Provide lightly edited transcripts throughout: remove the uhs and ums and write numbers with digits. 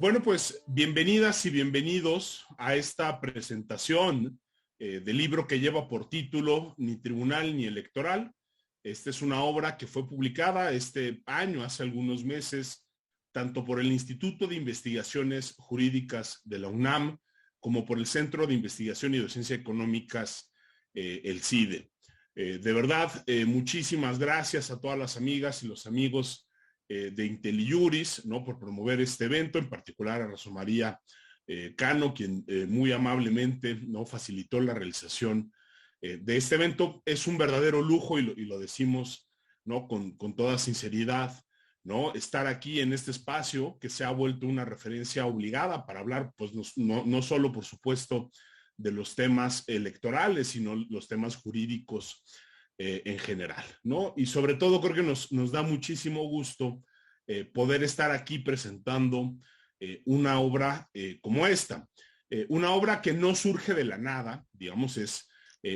Bueno, pues bienvenidas y bienvenidos a esta presentación del libro que lleva por título Ni Tribunal ni Electoral. Esta es una obra que fue publicada este año, hace algunos meses, tanto por el Instituto de Investigaciones Jurídicas de la UNAM como por el Centro de Investigación y Docencia Económicas, el CIDE. De verdad, muchísimas gracias a todas las amigas y los amigos de IntelliJuris, ¿no?, por promover este evento, en particular a Rosa María Cano, quien muy amablemente, ¿no?, facilitó la realización de este evento. Es un verdadero lujo y lo decimos, ¿no?, con toda sinceridad, ¿no?, estar aquí en este espacio que se ha vuelto una referencia obligada para hablar, pues no solo, por supuesto, de los temas electorales, sino los temas jurídicos en general, ¿no? Y sobre todo creo que nos da muchísimo gusto poder estar aquí presentando una obra como esta. Una obra que no surge de la nada, digamos, es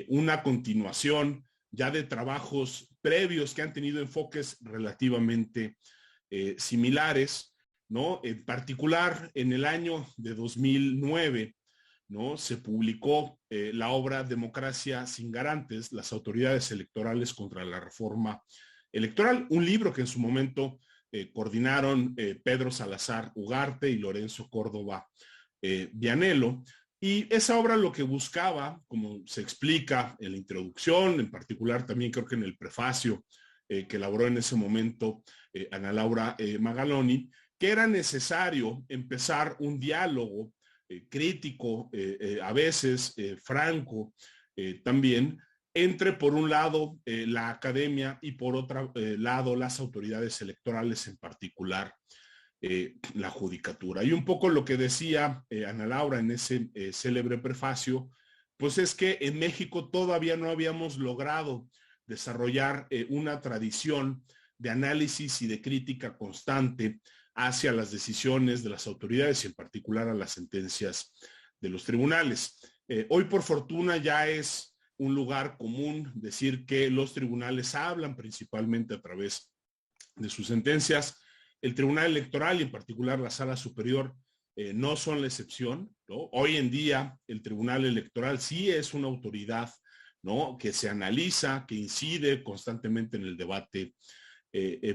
una continuación ya de trabajos previos que han tenido enfoques relativamente similares, ¿no? En particular, en el año de 2009, ¿no?, se publicó la obra Democracia sin garantes, las autoridades electorales contra la reforma electoral, un libro que en su momento coordinaron Pedro Salazar Ugarte y Lorenzo Córdoba Vianello. Y esa obra lo que buscaba, como se explica en la introducción, en particular también creo que en el prefacio que elaboró en ese momento Ana Laura Magaloni, que era necesario empezar un diálogo crítico, a veces franco también, entre por un lado la academia y por otro lado las autoridades electorales, en particular la judicatura. Y un poco lo que decía Ana Laura en ese célebre prefacio, pues es que en México todavía no habíamos logrado desarrollar una tradición de análisis y de crítica constante hacia las decisiones de las autoridades y en particular a las sentencias de los tribunales. Hoy, por fortuna, ya es un lugar común decir que los tribunales hablan principalmente a través de sus sentencias. El Tribunal Electoral y en particular la Sala Superior no son la excepción, ¿no? Hoy en día el Tribunal Electoral sí es una autoridad, ¿no?, que se analiza, que incide constantemente en el debate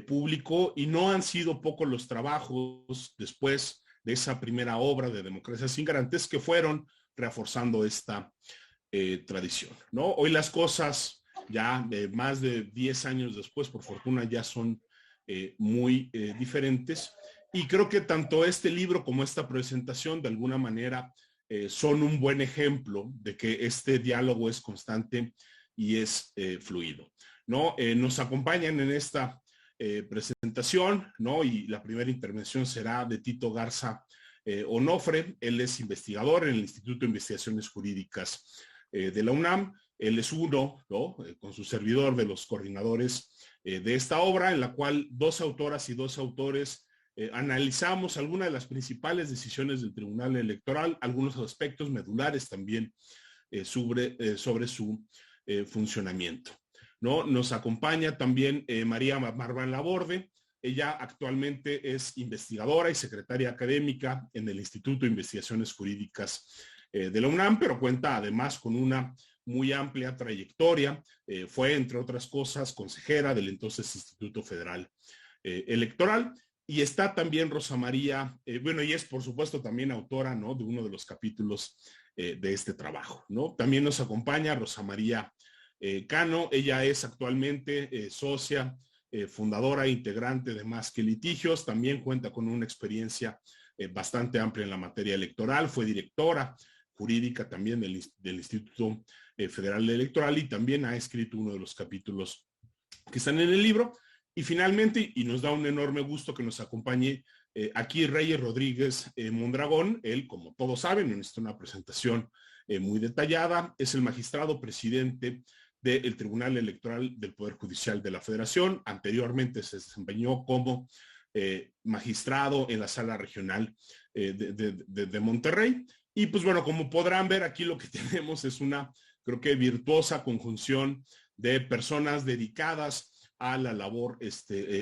público, y no han sido pocos los trabajos después de esa primera obra de Democracia sin garantes que fueron reforzando esta tradición, ¿no? Hoy las cosas ya más de 10 años después, por fortuna, ya son muy diferentes, y creo que tanto este libro como esta presentación de alguna manera son un buen ejemplo de que este diálogo es constante y es fluido, ¿no? Nos acompañan en esta presentación, ¿no? Y la primera intervención será de Tito Garza Onofre. Él es investigador en el Instituto de Investigaciones Jurídicas de la UNAM. Él es uno, ¿no?, con su servidor, de los coordinadores de esta obra, en la cual dos autoras y dos autores analizamos algunas de las principales decisiones del Tribunal Electoral, algunos aspectos medulares también sobre su funcionamiento, ¿no? Nos acompaña también María Marván Laborde. Ella actualmente es investigadora y secretaria académica en el Instituto de Investigaciones Jurídicas de la UNAM, pero cuenta además con una muy amplia trayectoria. Fue, entre otras cosas, consejera del entonces Instituto Federal Electoral. Y está también Rosa María, bueno, y es por supuesto también autora, ¿no?, de uno de los capítulos de este trabajo, ¿no? También nos acompaña Rosa María Cano. Ella es actualmente socia, fundadora e integrante de Más que Litigios. También cuenta con una experiencia bastante amplia en la materia electoral. Fue directora jurídica también del Instituto Federal Electoral y también ha escrito uno de los capítulos que están en el libro. Y finalmente, y nos da un enorme gusto que nos acompañe aquí Reyes Rodríguez Mondragón. Él, como todos saben, en una presentación muy detallada, es el magistrado presidente del Tribunal Electoral del Poder Judicial de la Federación. Anteriormente se desempeñó como magistrado en la Sala Regional de Monterrey. Y pues bueno, como podrán ver, aquí lo que tenemos es una, creo que virtuosa conjunción de personas dedicadas a la labor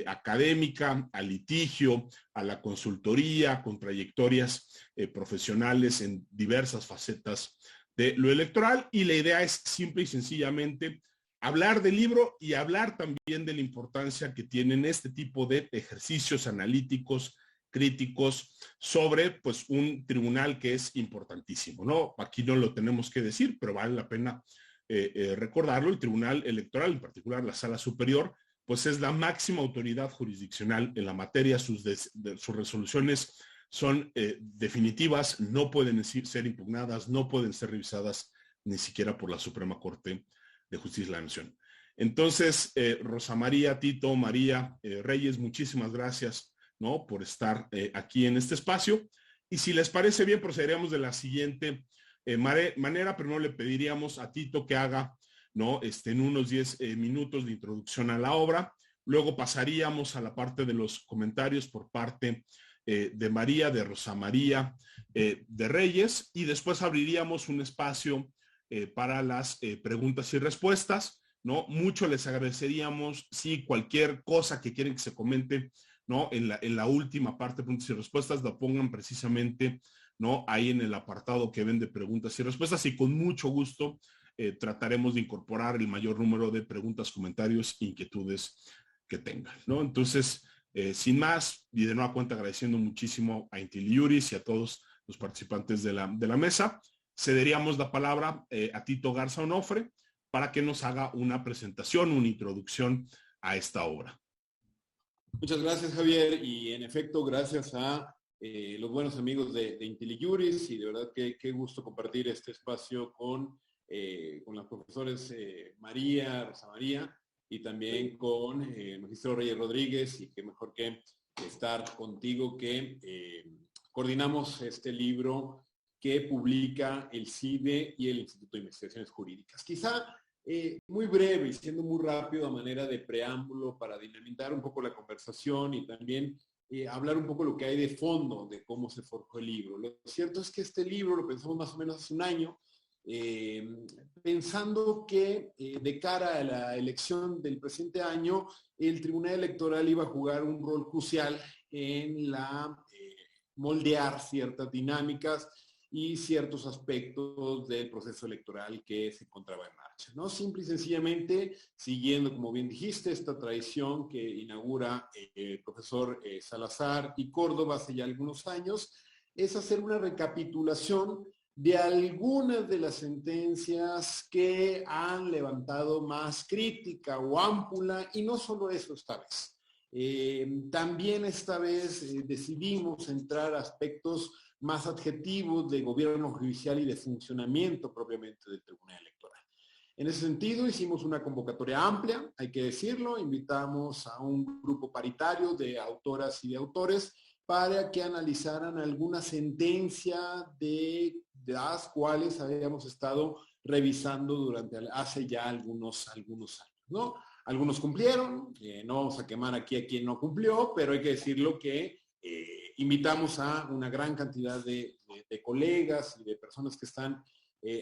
académica, al litigio, a la consultoría, con trayectorias profesionales en diversas facetas de lo electoral. Y la idea es simple y sencillamente hablar del libro y hablar también de la importancia que tienen este tipo de ejercicios analíticos, críticos, sobre pues un tribunal que es importantísimo, ¿no? Aquí no lo tenemos que decir, pero vale la pena recordarlo. El Tribunal Electoral, en particular la Sala Superior, pues es la máxima autoridad jurisdiccional en la materia. Sus resoluciones son definitivas, no pueden ser impugnadas, no pueden ser revisadas ni siquiera por la Suprema Corte de Justicia de la Nación. Entonces, Rosa María, Tito, María, Reyes, muchísimas gracias, ¿no?, por estar aquí en este espacio. Y si les parece bien, procederíamos de la siguiente manera, pero no le pediríamos a Tito que haga, ¿no?, en unos 10 minutos de introducción a la obra. Luego pasaríamos a la parte de los comentarios por parte de María, de Rosa María, de Reyes, y después abriríamos un espacio para las preguntas y respuestas, ¿no? Mucho les agradeceríamos si cualquier cosa que quieren que se comente, ¿no?, en la última parte de preguntas y respuestas, lo pongan precisamente, ¿no?, ahí en el apartado que ven de preguntas y respuestas, y con mucho gusto trataremos de incorporar el mayor número de preguntas, comentarios, inquietudes que tengan, ¿no? Entonces, sin más, y de nueva cuenta agradeciendo muchísimo a IntelliJuris y a todos los participantes de la mesa, cederíamos la palabra a Tito Garza Onofre para que nos haga una presentación, una introducción a esta obra. Muchas gracias, Javier, y en efecto, gracias a los buenos amigos de IntelliJuris, y de verdad que qué gusto compartir este espacio con los profesores María, Rosa María, y también con el magistrado Reyes Rodríguez, y qué mejor que estar contigo, que coordinamos este libro que publica el CIDE y el Instituto de Investigaciones Jurídicas. Quizá muy breve y siendo muy rápido a manera de preámbulo para dinamitar un poco la conversación y también hablar un poco lo que hay de fondo de cómo se forjó el libro. Lo cierto es que este libro lo pensamos más o menos hace un año, pensando que de cara a la elección del presente año, el Tribunal Electoral iba a jugar un rol crucial en la moldear ciertas dinámicas y ciertos aspectos del proceso electoral que se encontraba en marcha, ¿no? Simple y sencillamente, siguiendo, como bien dijiste, esta tradición que inaugura el profesor Salazar y Córdoba hace ya algunos años, es hacer una recapitulación de algunas de las sentencias que han levantado más crítica o ámpula, y no solo eso esta vez. También esta vez decidimos entrar a aspectos más adjetivos de gobierno judicial y de funcionamiento propiamente del Tribunal Electoral. En ese sentido, hicimos una convocatoria amplia, hay que decirlo, invitamos a un grupo paritario de autoras y de autores para que analizaran alguna sentencia de las cuales habíamos estado revisando durante hace ya algunos años, ¿no? Algunos cumplieron, no vamos a quemar aquí a quien no cumplió, pero hay que decirlo que invitamos a una gran cantidad de colegas y de personas que están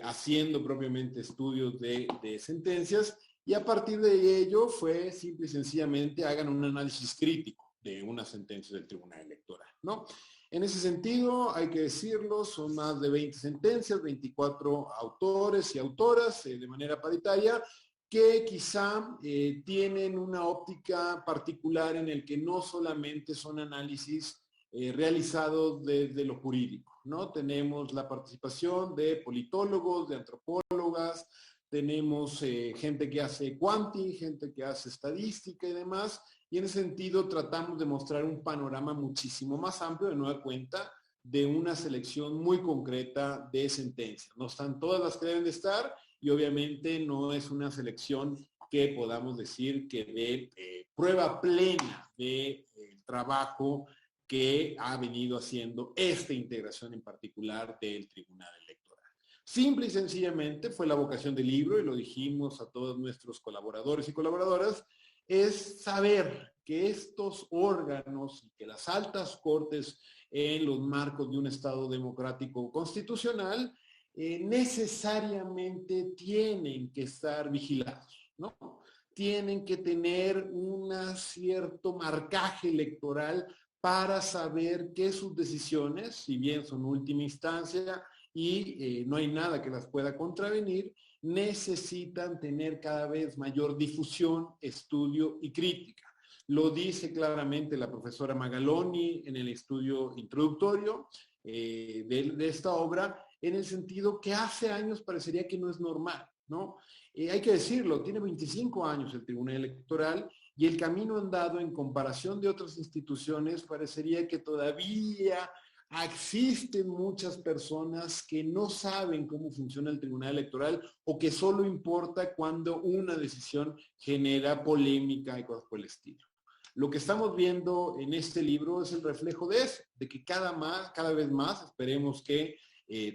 haciendo propiamente estudios de sentencias, y a partir de ello fue simple y sencillamente hagan un análisis crítico de una sentencia del Tribunal Electoral, ¿no? En ese sentido, hay que decirlo, son más de 20 sentencias, 24 autores y autoras de manera paritaria, que quizá tienen una óptica particular en el que no solamente son análisis realizados desde lo jurídico, ¿no? Tenemos la participación de politólogos, de antropólogas, tenemos gente que hace quanti, gente que hace estadística y demás, y en ese sentido tratamos de mostrar un panorama muchísimo más amplio, de nueva cuenta, de una selección muy concreta de sentencias. No están todas las que deben de estar, y obviamente no es una selección que podamos decir que dé prueba plena del trabajo que ha venido haciendo esta integración en particular del Tribunal Electoral. Simple y sencillamente fue la vocación del libro, y lo dijimos a todos nuestros colaboradores y colaboradoras, es saber que estos órganos y que las altas cortes en los marcos de un Estado democrático constitucional necesariamente tienen que estar vigilados, ¿no? tienen que tener un cierto marcaje electoral para saber que sus decisiones, si bien son última instancia y no hay nada que las pueda contravenir, necesitan tener cada vez mayor difusión, estudio y crítica. Lo dice claramente la profesora Magaloni en el estudio introductorio de esta obra, en el sentido que hace años parecería que no es normal, ¿no? Hay que decirlo, tiene 25 años el Tribunal Electoral y el camino andado en comparación de otras instituciones parecería que todavía existen muchas personas que no saben cómo funciona el Tribunal Electoral o que solo importa cuando una decisión genera polémica y cosas por el estilo. Lo que estamos viendo en este libro es el reflejo de eso, de que cada vez más, esperemos que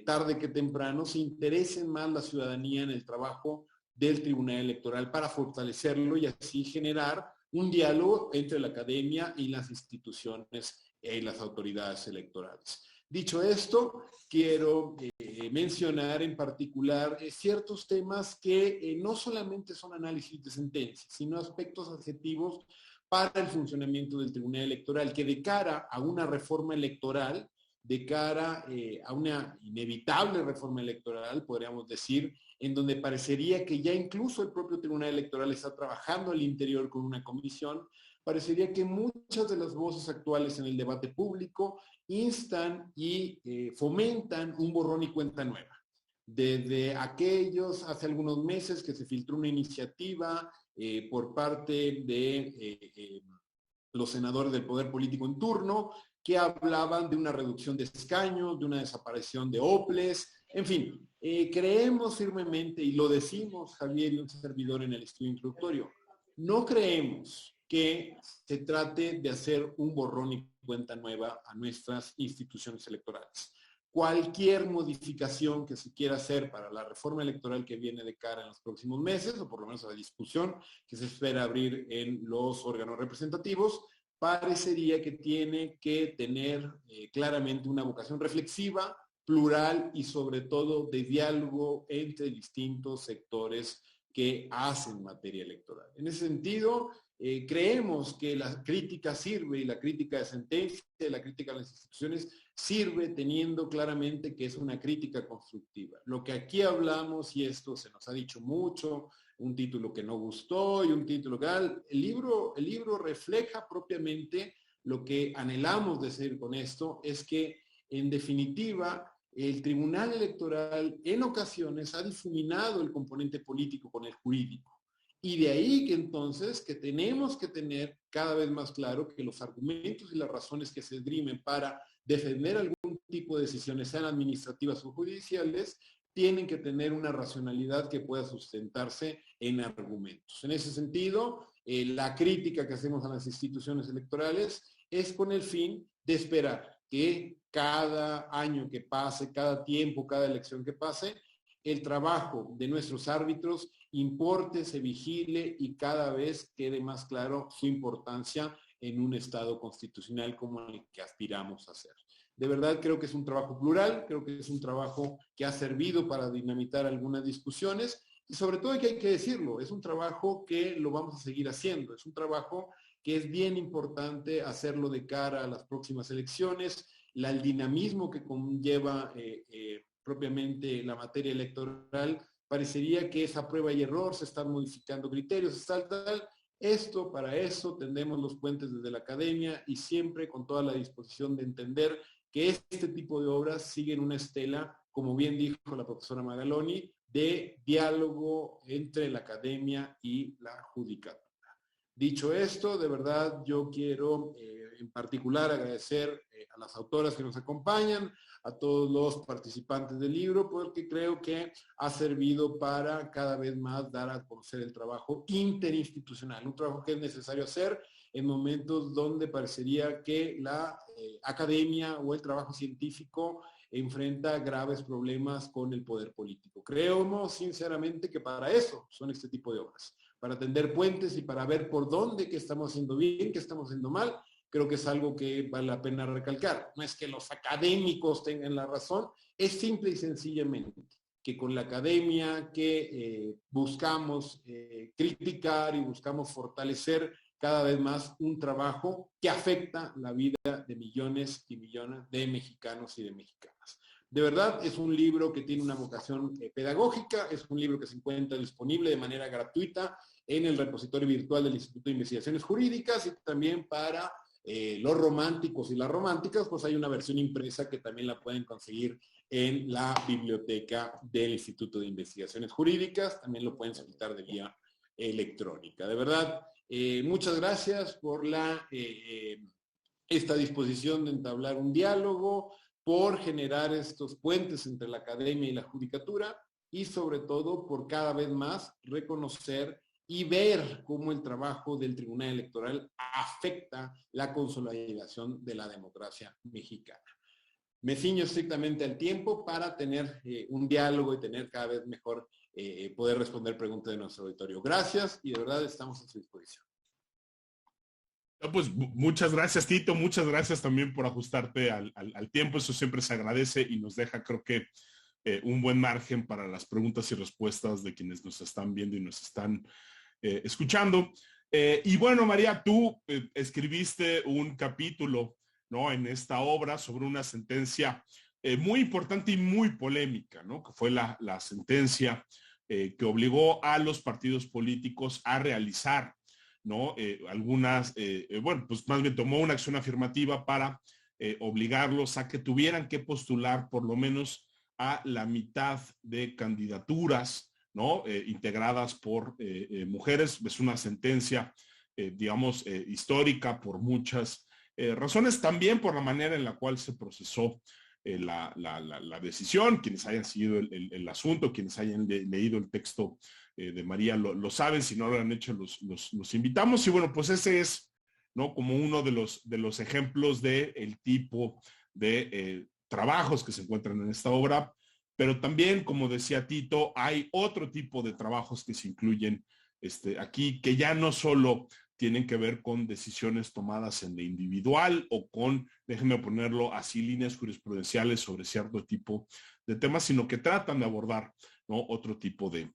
tarde que temprano, se interese más la ciudadanía en el trabajo del Tribunal Electoral para fortalecerlo y así generar un diálogo entre la academia y las instituciones y las autoridades electorales. Dicho esto, quiero mencionar en particular ciertos temas que no solamente son análisis de sentencias, sino aspectos adjetivos para el funcionamiento del Tribunal Electoral, que de cara a una reforma electoral, de cara a una inevitable reforma electoral, podríamos decir, en donde parecería que ya incluso el propio Tribunal Electoral está trabajando al interior con una comisión, parecería que muchas de las voces actuales en el debate público instan y fomentan un borrón y cuenta nueva. Desde aquellos, hace algunos meses, que se filtró una iniciativa por parte de los senadores del poder político en turno, que hablaban de una reducción de escaños, de una desaparición de OPLES, en fin, creemos firmemente, y lo decimos Javier y un servidor en el estudio introductorio, no creemos que se trate de hacer un borrón y cuenta nueva a nuestras instituciones electorales. Cualquier modificación que se quiera hacer para la reforma electoral que viene de cara en los próximos meses, o por lo menos a la discusión que se espera abrir en los órganos representativos, parecería que tiene que tener claramente una vocación reflexiva, plural y sobre todo de diálogo entre distintos sectores que hacen materia electoral. En ese sentido, creemos que la crítica sirve y la crítica de sentencia, la crítica a las instituciones sirve teniendo claramente que es una crítica constructiva. Lo que aquí hablamos, y esto se nos ha dicho mucho, un título que no gustó y un título que... El libro refleja propiamente lo que anhelamos decir con esto, es que en definitiva el Tribunal Electoral en ocasiones ha difuminado el componente político con el jurídico. Y de ahí que entonces que tenemos que tener cada vez más claro que los argumentos y las razones que se esgrimen para defender algún tipo de decisiones, sean administrativas o judiciales, tienen que tener una racionalidad que pueda sustentarse en argumentos. En ese sentido, la crítica que hacemos a las instituciones electorales es con el fin de esperar que cada año que pase, cada tiempo, cada elección que pase, el trabajo de nuestros árbitros importe, se vigile y cada vez quede más claro su importancia en un Estado constitucional como el que aspiramos a hacer. De verdad creo que es un trabajo plural, creo que es un trabajo que ha servido para dinamitar algunas discusiones y sobre todo que hay que decirlo, es un trabajo que lo vamos a seguir haciendo, es un trabajo que es bien importante hacerlo de cara a las próximas elecciones, el dinamismo que conlleva propiamente la materia electoral, parecería que es a prueba y error, se están modificando criterios, tal. Esto, para eso, tendemos los puentes desde la academia y siempre con toda la disposición de entender que este tipo de obras siguen una estela, como bien dijo la profesora Magaloni, de diálogo entre la academia y la judicatura. Dicho esto, de verdad yo quiero en particular agradecer a las autoras que nos acompañan, a todos los participantes del libro, porque creo que ha servido para cada vez más dar a conocer el trabajo interinstitucional, un trabajo que es necesario hacer en momentos donde parecería que la academia o el trabajo científico enfrenta graves problemas con el poder político. Creemos sinceramente que para eso son este tipo de obras, para tender puentes y para ver por dónde, qué estamos haciendo bien, qué estamos haciendo mal. Creo que es algo que vale la pena recalcar. No es que los académicos tengan la razón, es simple y sencillamente que con la academia, que buscamos criticar y buscamos fortalecer cada vez más un trabajo que afecta la vida de millones y millones de mexicanos y de mexicanas. De verdad, es un libro que tiene una vocación pedagógica, es un libro que se encuentra disponible de manera gratuita en el repositorio virtual del Instituto de Investigaciones Jurídicas, y también para los románticos y las románticas, pues hay una versión impresa que también la pueden conseguir en la biblioteca del Instituto de Investigaciones Jurídicas. También lo pueden solicitar de vía electrónica. De verdad, muchas gracias por esta disposición de entablar un diálogo, por generar estos puentes entre la academia y la judicatura, y sobre todo por cada vez más reconocer y ver cómo el trabajo del Tribunal Electoral afecta la consolidación de la democracia mexicana. Me ciño estrictamente al tiempo para tener un diálogo y tener cada vez mejor poder responder preguntas de nuestro auditorio. Gracias, y de verdad estamos a su disposición. Pues muchas gracias, Tito. Muchas gracias también por ajustarte al tiempo. Eso siempre se agradece y nos deja, creo que, un buen margen para las preguntas y respuestas de quienes nos están viendo y nos están escuchando. Y bueno, María, tú escribiste un capítulo, ¿no?, en esta obra sobre una sentencia muy importante y muy polémica, ¿no?, que fue la sentencia que obligó a los partidos políticos a realizar, ¿no?, algunas, bueno, pues más bien tomó una acción afirmativa para obligarlos a que tuvieran que postular por lo menos a la mitad de candidaturas, ¿no?, integradas por mujeres. Es una sentencia, digamos, histórica por muchas razones, también por la manera en la cual se procesó la decisión. Quienes hayan seguido el asunto, quienes hayan leído el texto de María lo saben. Si no lo han hecho, los invitamos. Y bueno, pues ese es, ¿no?, como uno de los ejemplos del tipo de trabajos que se encuentran en esta obra. Pero también, como decía Tito, hay otro tipo de trabajos que se incluyen aquí, que ya no solo tienen que ver con decisiones tomadas en lo individual o con, déjenme ponerlo así, líneas jurisprudenciales sobre cierto tipo de temas, sino que tratan de abordar, ¿no?, otro tipo de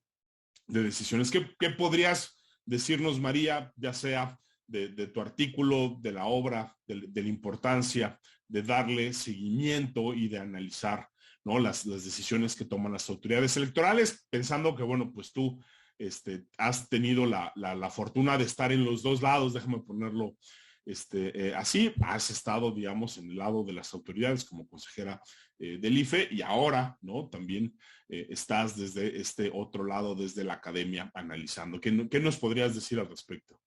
decisiones. ¿Qué podrías decirnos, María, ya sea de tu artículo, de la obra, de la importancia de darle seguimiento y de analizar, ¿no?, las decisiones que toman las autoridades electorales, pensando que, bueno, pues tú has tenido la fortuna de estar en los dos lados, déjame ponerlo así. Has estado, digamos, en el lado de las autoridades como consejera del IFE, y ahora, ¿no?, también estás desde este otro lado, desde la academia, analizando. ¿Qué nos podrías decir al respecto?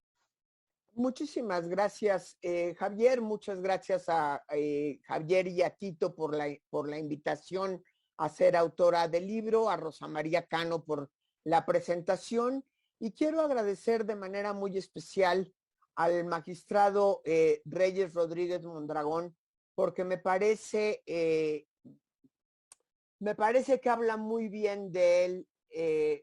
Muchísimas gracias, Javier. Muchas gracias a Javier y a Tito por la invitación a ser autora del libro, a Rosa María Cano por la presentación, y quiero agradecer de manera muy especial al magistrado Reyes Rodríguez Mondragón, porque me parece que habla muy bien de él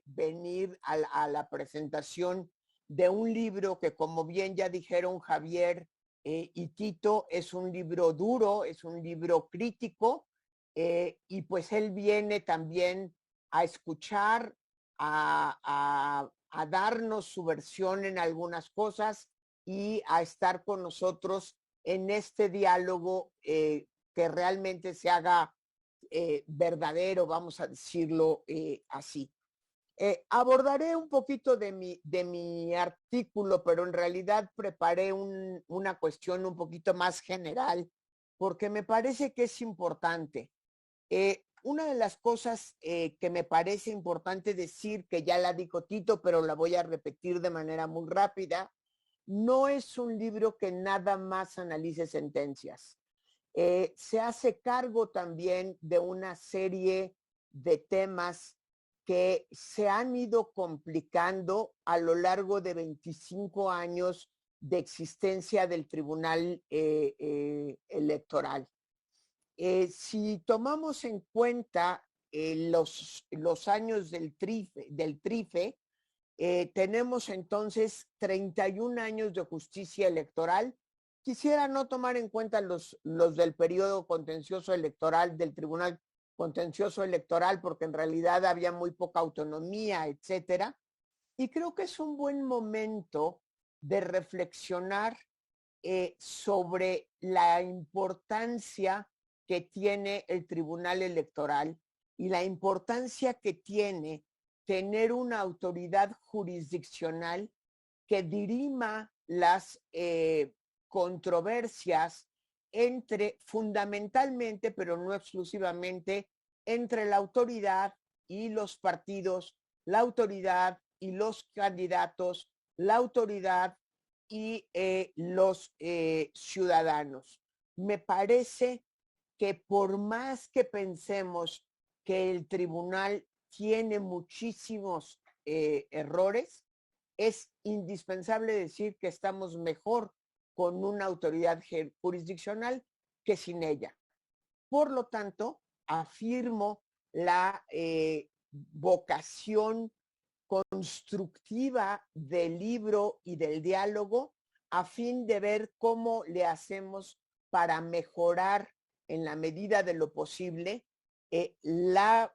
venir a la presentación de un libro que, como bien ya dijeron Javier y Tito, es un libro duro, es un libro crítico, y pues él viene también a escuchar, a darnos su versión en algunas cosas y a estar con nosotros en este diálogo que realmente se haga verdadero, vamos a decirlo así. Abordaré un poquito de mi artículo, pero en realidad preparé una cuestión un poquito más general, porque me parece que es importante. Una de las cosas que me parece importante decir, que ya la dijo Tito, pero la voy a repetir de manera muy rápida, no es un libro que nada más analice sentencias. Se hace cargo también de una serie de temas que se han ido complicando a lo largo de 25 años de existencia del Tribunal Electoral. Si tomamos en cuenta los años del TRIFE, tenemos entonces 31 años de justicia electoral. Quisiera no tomar en cuenta los del periodo contencioso electoral del Tribunal contencioso electoral porque en realidad había muy poca autonomía, etcétera. Y creo que es un buen momento de reflexionar sobre la importancia que tiene el Tribunal Electoral y la importancia que tiene tener una autoridad jurisdiccional que dirima las controversias entre, fundamentalmente, pero no exclusivamente, entre la autoridad y los partidos, la autoridad y los candidatos, la autoridad y los ciudadanos. Me parece que por más que pensemos que el tribunal tiene muchísimos errores, es indispensable decir que estamos mejor con una autoridad jurisdiccional que sin ella. Por lo tanto, afirmo la vocación constructiva del libro y del diálogo a fin de ver cómo le hacemos para mejorar en la medida de lo posible la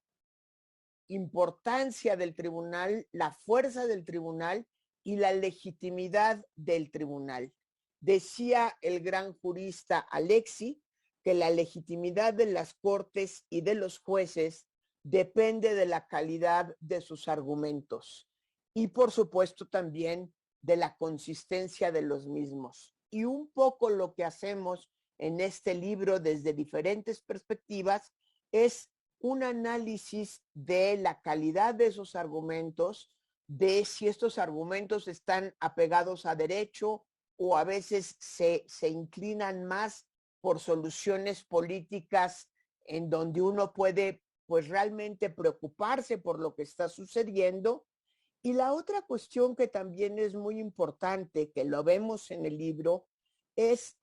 importancia del tribunal, la fuerza del tribunal y la legitimidad del tribunal. Decía el gran jurista Alexi que la legitimidad de las cortes y de los jueces depende de la calidad de sus argumentos y por supuesto también de la consistencia de los mismos. Y un poco lo que hacemos en este libro desde diferentes perspectivas es un análisis de la calidad de esos argumentos, de si estos argumentos están apegados a derecho o a veces se inclinan más por soluciones políticas en donde uno puede pues realmente preocuparse por lo que está sucediendo. Y la otra cuestión que también es muy importante, que lo vemos en el libro, es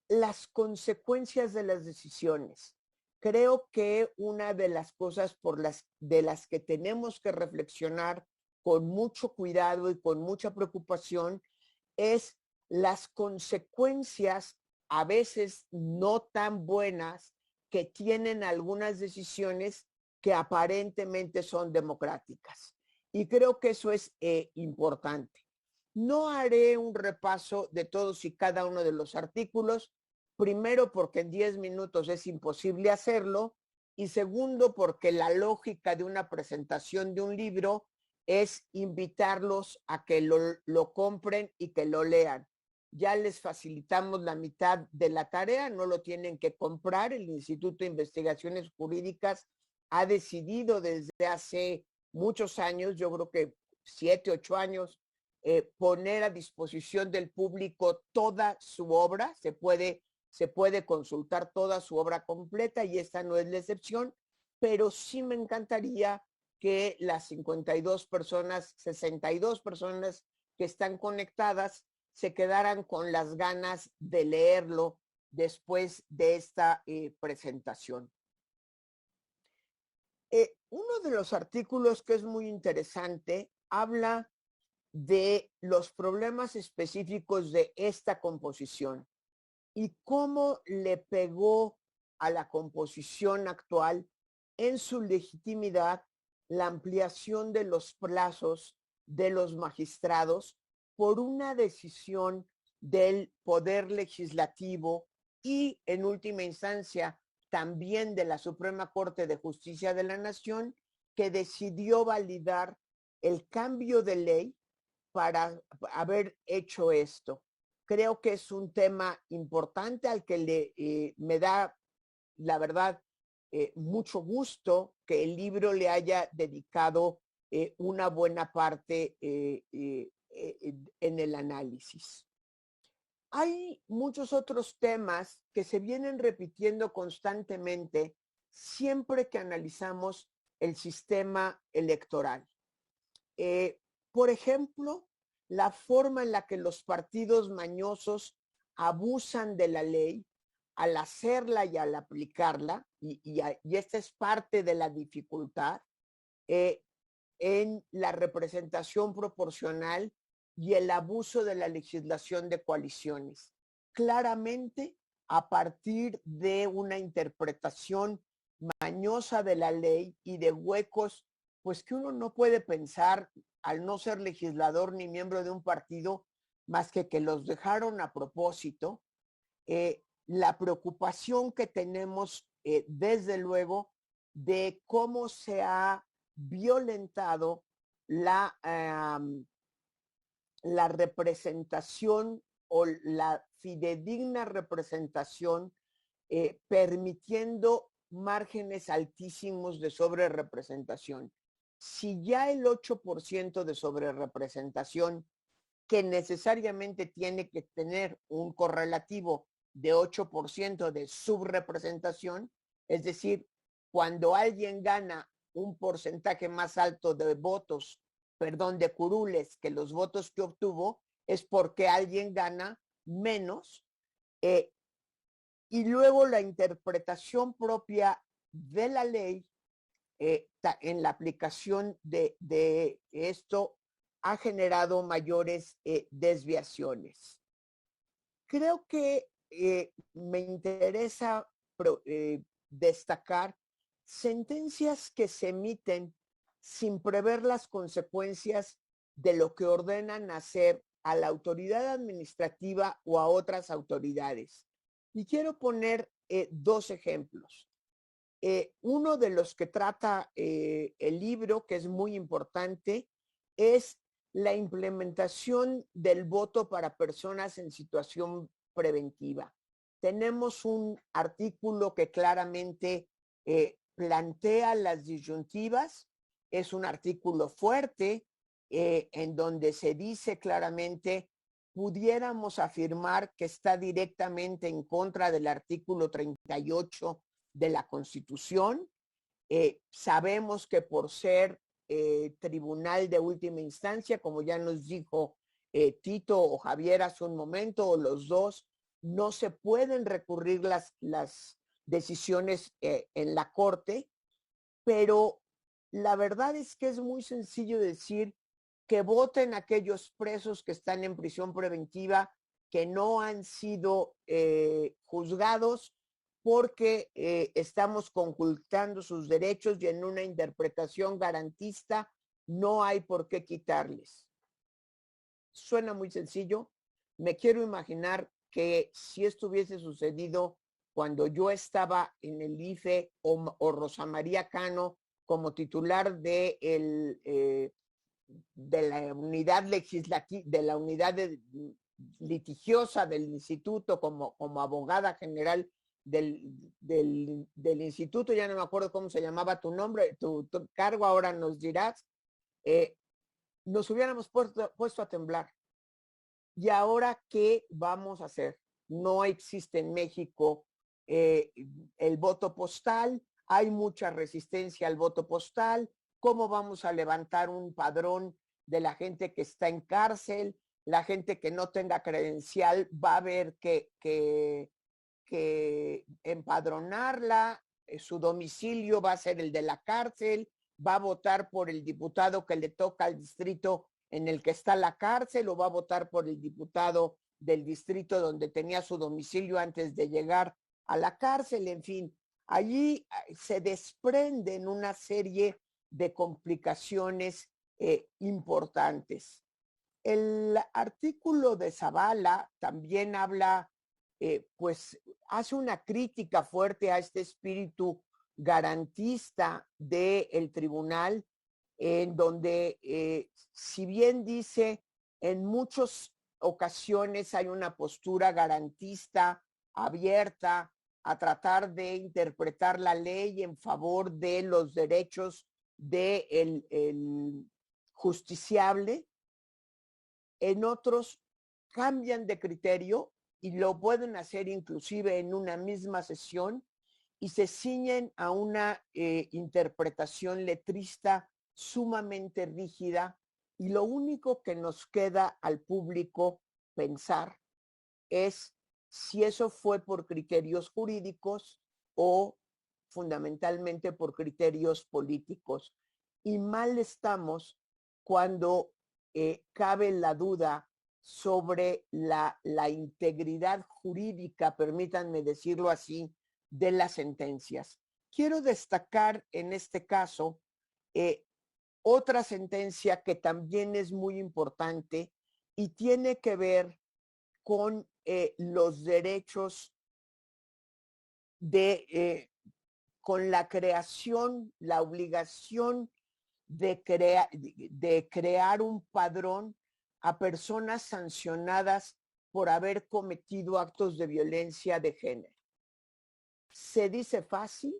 las consecuencias de las decisiones. Creo que una de las cosas de las que tenemos que reflexionar con mucho cuidado y con mucha preocupación es las consecuencias a veces no tan buenas que tienen algunas decisiones que aparentemente son democráticas. Y creo que eso es importante. No haré un repaso de todos y cada uno de los artículos, primero porque en 10 minutos es imposible hacerlo y segundo porque la lógica de una presentación de un libro es invitarlos a que lo compren y que lo lean. Ya les facilitamos la mitad de la tarea, no lo tienen que comprar. El Instituto de Investigaciones Jurídicas ha decidido desde hace muchos años, yo creo que 7, 8 años, poner a disposición del público toda su obra. Se puede consultar toda su obra completa y esta no es la excepción, pero sí me encantaría que las 52 personas, 62 personas que están conectadas se quedaran con las ganas de leerlo después de esta presentación. Uno de los artículos que es muy interesante habla de los problemas específicos de esta composición y cómo le pegó a la composición actual en su legitimidad la ampliación de los plazos de los magistrados por una decisión del Poder Legislativo y, en última instancia, también de la Suprema Corte de Justicia de la Nación, que decidió validar el cambio de ley para haber hecho esto. Creo que es un tema importante al que me da, la verdad, mucho gusto que el libro le haya dedicado una buena parte en el análisis. Hay muchos otros temas que se vienen repitiendo constantemente siempre que analizamos el sistema electoral. Por ejemplo, la forma en la que los partidos mañosos abusan de la ley al hacerla y al aplicarla, y esta es parte de la dificultad, en la representación proporcional y el abuso de la legislación de coaliciones. Claramente, a partir de una interpretación mañosa de la ley y de huecos, pues que uno no puede pensar al no ser legislador ni miembro de un partido, más que los dejaron a propósito. La preocupación que tenemos, desde luego, de cómo se ha violentado la representación o la fidedigna representación, permitiendo márgenes altísimos de sobrerepresentación. Si ya el 8% de sobrerepresentación, que necesariamente tiene que tener un correlativo de 8% de subrepresentación, es decir, cuando alguien gana un porcentaje más alto de votos, perdón, de curules que los votos que obtuvo, es porque alguien gana menos. Y luego la interpretación propia de la ley, en la aplicación de esto, ha generado mayores desviaciones. Creo que me interesa destacar sentencias que se emiten sin prever las consecuencias de lo que ordenan hacer a la autoridad administrativa o a otras autoridades. Y quiero poner dos ejemplos. Uno de los que trata el libro, que es muy importante, es la implementación del voto para personas en situación preventiva. Tenemos un artículo que claramente plantea las disyuntivas. Es un artículo fuerte, en donde se dice claramente, pudiéramos afirmar que está directamente en contra del artículo 38 de la Constitución. Sabemos que por ser tribunal de última instancia, como ya nos dijo Tito o Javier hace un momento, o los dos, no se pueden recurrir las decisiones en la Corte, pero la verdad es que es muy sencillo decir que voten aquellos presos que están en prisión preventiva, que no han sido juzgados, porque estamos conculcando sus derechos y en una interpretación garantista no hay por qué quitarles. Suena muy sencillo. Me quiero imaginar que si esto hubiese sucedido cuando yo estaba en el IFE o Rosa María Cano como titular de la unidad legislativa, de la unidad litigiosa del instituto, como abogada general del instituto, ya no me acuerdo cómo se llamaba tu nombre, tu cargo, ahora nos dirás, nos hubiéramos puesto a temblar. ¿Y ahora qué vamos a hacer? No existe en México el voto postal, hay mucha resistencia al voto postal. ¿Cómo vamos a levantar un padrón de la gente que está en cárcel? La gente que no tenga credencial va a haber que empadronarla, su domicilio va a ser el de la cárcel, va a votar por el diputado que le toca al distrito en el que está la cárcel, o va a votar por el diputado del distrito donde tenía su domicilio antes de llegar a la cárcel. En fin, allí se desprenden una serie de complicaciones importantes. El artículo de Zavala también habla, pues hace una crítica fuerte a este espíritu garantista del tribunal, en donde, si bien dice, en muchas ocasiones hay una postura garantista, abierta, a tratar de interpretar la ley en favor de los derechos del justiciable, en otros cambian de criterio y lo pueden hacer inclusive en una misma sesión y se ciñen a una interpretación letrista sumamente rígida, y lo único que nos queda al público pensar es si eso fue por criterios jurídicos o fundamentalmente por criterios políticos. Y mal estamos cuando cabe la duda sobre la integridad jurídica, permítanme decirlo así, de las sentencias. quiero destacar en este caso otra sentencia que también es muy importante y tiene que ver con los derechos con la creación, la obligación de crear un padrón a personas sancionadas por haber cometido actos de violencia de género. Se dice fácil,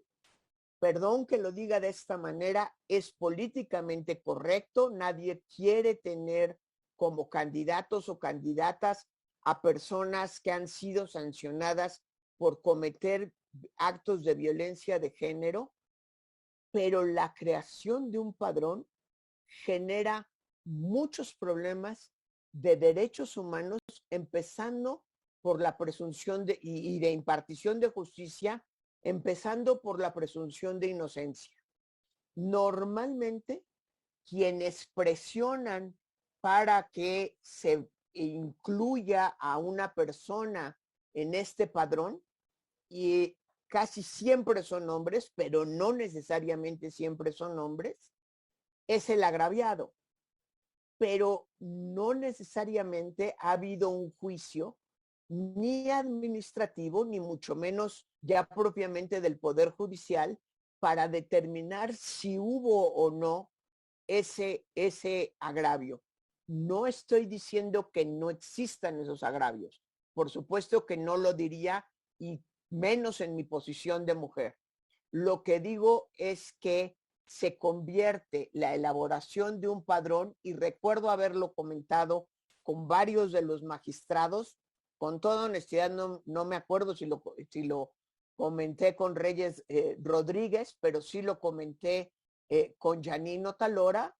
perdón que lo diga de esta manera, es políticamente correcto, nadie quiere tener como candidatos o candidatas a personas que han sido sancionadas por cometer actos de violencia de género, pero la creación de un padrón genera muchos problemas de derechos humanos, empezando por la presunción y de impartición de justicia, empezando por la presunción de inocencia. Normalmente, quienes presionan para que se incluya a una persona en este padrón, y casi siempre son hombres, pero no necesariamente siempre son hombres, es el agraviado. Pero no necesariamente ha habido un juicio ni administrativo, ni mucho menos ya propiamente del Poder Judicial, para determinar si hubo o no ese agravio. No estoy diciendo que no existan esos agravios. Por supuesto que no lo diría, y menos en mi posición de mujer. Lo que digo es que se convierte la elaboración de un padrón, y recuerdo haberlo comentado con varios de los magistrados, con toda honestidad no me acuerdo si lo comenté con Reyes Rodríguez, pero sí lo comenté con Janino Talora.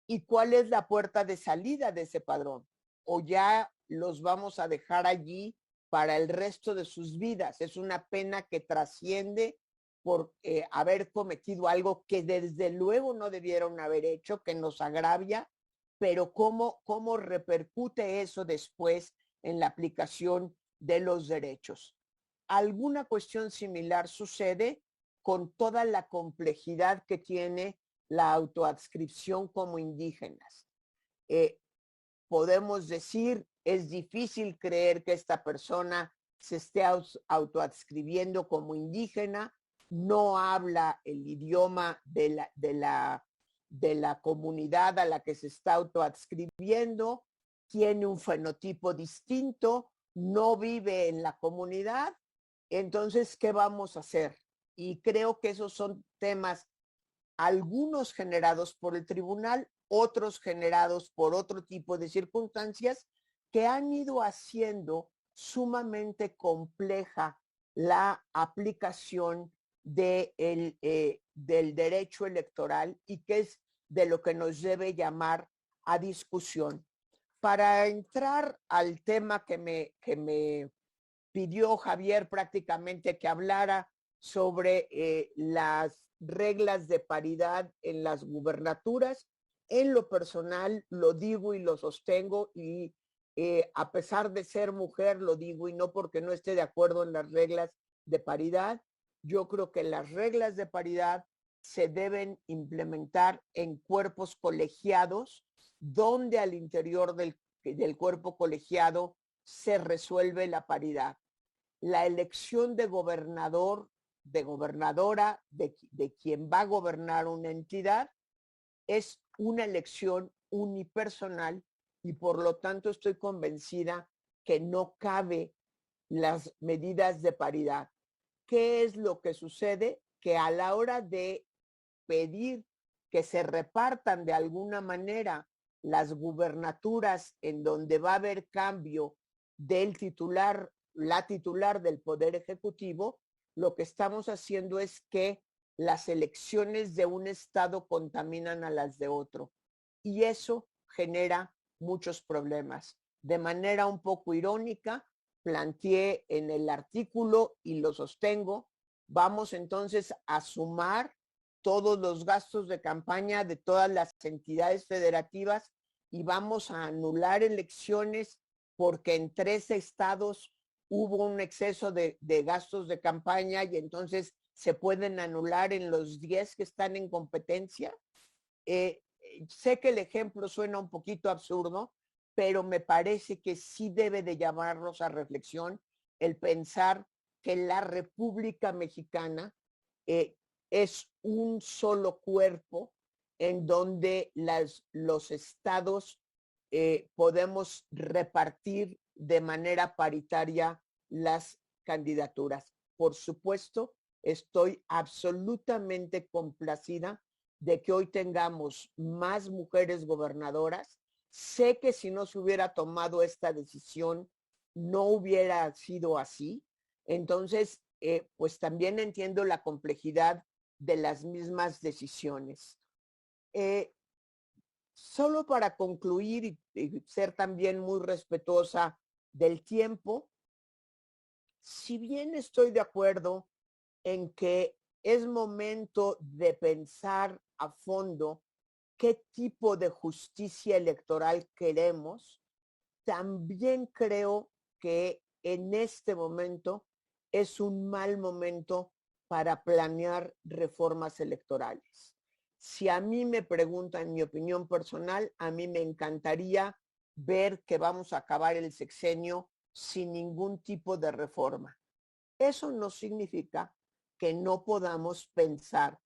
¿Y cuál es la puerta de salida de ese padrón? ¿O ya los vamos a dejar allí para el resto de sus vidas? Es una pena que trasciende por haber cometido algo que desde luego no debieron haber hecho, que nos agravia, pero cómo repercute eso después en la aplicación de los derechos. Alguna cuestión similar sucede con toda la complejidad que tiene la autoadscripción como indígenas. Podemos decir, es difícil creer que esta persona se esté autoadscribiendo como indígena, no habla el idioma de la comunidad a la que se está autoadscribiendo, tiene un fenotipo distinto, no vive en la comunidad. Entonces, ¿qué vamos a hacer? Y creo que esos son temas, algunos generados por el tribunal, otros generados por otro tipo de circunstancias, que han ido haciendo sumamente compleja la aplicación del derecho electoral, y que es de lo que nos debe llamar a discusión. Para entrar al tema que me pidió Javier prácticamente que hablara sobre las reglas de paridad en las gubernaturas, en lo personal lo digo y lo sostengo, y a pesar de ser mujer lo digo, y no porque no esté de acuerdo en las reglas de paridad. Yo creo que las reglas de paridad se deben implementar en cuerpos colegiados, donde al interior del cuerpo colegiado se resuelve la paridad. La elección de gobernador, de gobernadora, de quien va a gobernar una entidad, es una elección unipersonal, y por lo tanto estoy convencida que no cabe las medidas de paridad. ¿Qué es lo que sucede? Que a la hora de pedir que se repartan de alguna manera las gubernaturas en donde va a haber cambio del titular, la titular del Poder Ejecutivo, lo que estamos haciendo es que las elecciones de un estado contaminan a las de otro, y eso genera muchos problemas. De manera un poco irónica, planteé en el artículo, y lo sostengo, vamos entonces a sumar todos los gastos de campaña de todas las entidades federativas, y vamos a anular elecciones porque en 3 estados hubo un exceso de gastos de campaña, y entonces se pueden anular en los 10 que están en competencia. Sé que el ejemplo suena un poquito absurdo, pero me parece que sí debe de llamarnos a reflexión el pensar que la República Mexicana es un solo cuerpo en donde los estados podemos repartir de manera paritaria las candidaturas. Por supuesto, estoy absolutamente complacida de que hoy tengamos más mujeres gobernadoras. Sé que si no se hubiera tomado esta decisión, no hubiera sido así. Entonces, pues también entiendo la complejidad de las mismas decisiones. Solo para concluir y ser también muy respetuosa del tiempo, si bien estoy de acuerdo en que es momento de pensar a fondo qué tipo de justicia electoral queremos, también creo que en este momento es un mal momento para planear reformas electorales. Si a mí me preguntan mi opinión personal, a mí me encantaría ver que vamos a acabar el sexenio sin ningún tipo de reforma. Eso no significa que no podamos pensar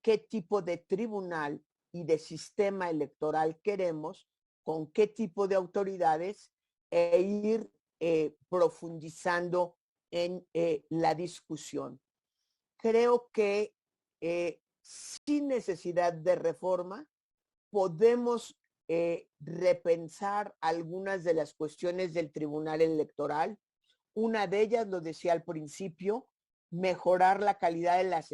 qué tipo de tribunal y de sistema electoral queremos, con qué tipo de autoridades e ir profundizando en la discusión. Creo que sin necesidad de reforma podemos repensar algunas de las cuestiones del Tribunal Electoral. Una de ellas, lo decía al principio, mejorar la calidad de las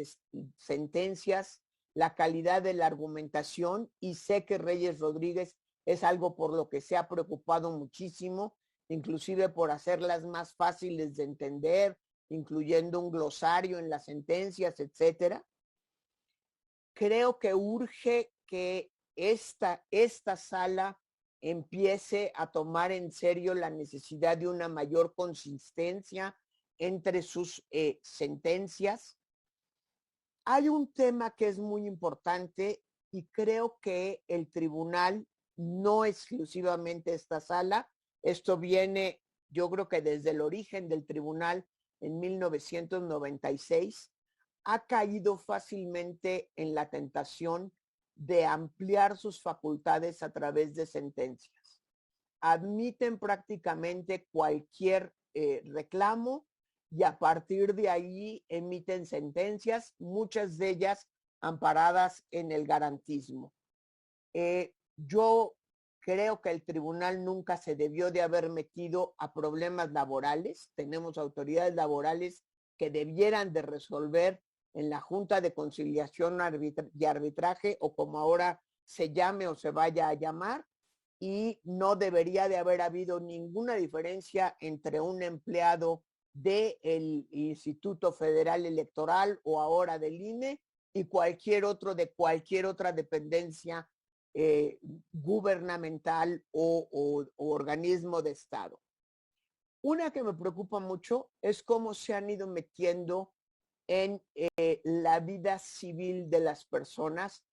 sentencias, la calidad de la argumentación, y sé que Reyes Rodríguez es algo por lo que se ha preocupado muchísimo, inclusive por hacerlas más fáciles de entender, incluyendo un glosario en las sentencias, etcétera. Creo que urge que esta sala empiece a tomar en serio la necesidad de una mayor consistencia entre sus sentencias. Hay un tema que es muy importante y creo que el tribunal, no exclusivamente esta sala, esto viene, yo creo que desde el origen del tribunal en 1996, ha caído fácilmente en la tentación de ampliar sus facultades a través de sentencias. Admiten prácticamente cualquier reclamo y a partir de ahí emiten sentencias, muchas de ellas amparadas en el garantismo. Yo creo que el tribunal nunca se debió de haber metido a problemas laborales. Tenemos autoridades laborales que debieran de resolver en la Junta de Conciliación y Arbitraje, o como ahora se llame o se vaya a llamar, y no debería de haber habido ninguna diferencia entre un empleado del Instituto Federal Electoral o ahora del INE y cualquier otro de cualquier otra dependencia gubernamental o organismo de Estado. Una que me preocupa mucho es cómo se han ido metiendo en la vida civil de las personas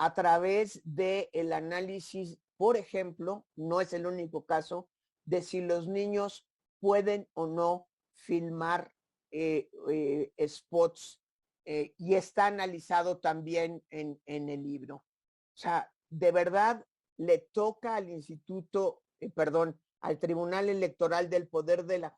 a través del análisis, por ejemplo, no es el único caso, de si los niños pueden o no filmar spots, y está analizado también en el libro. O sea, de verdad le toca al al Tribunal Electoral del Poder de la,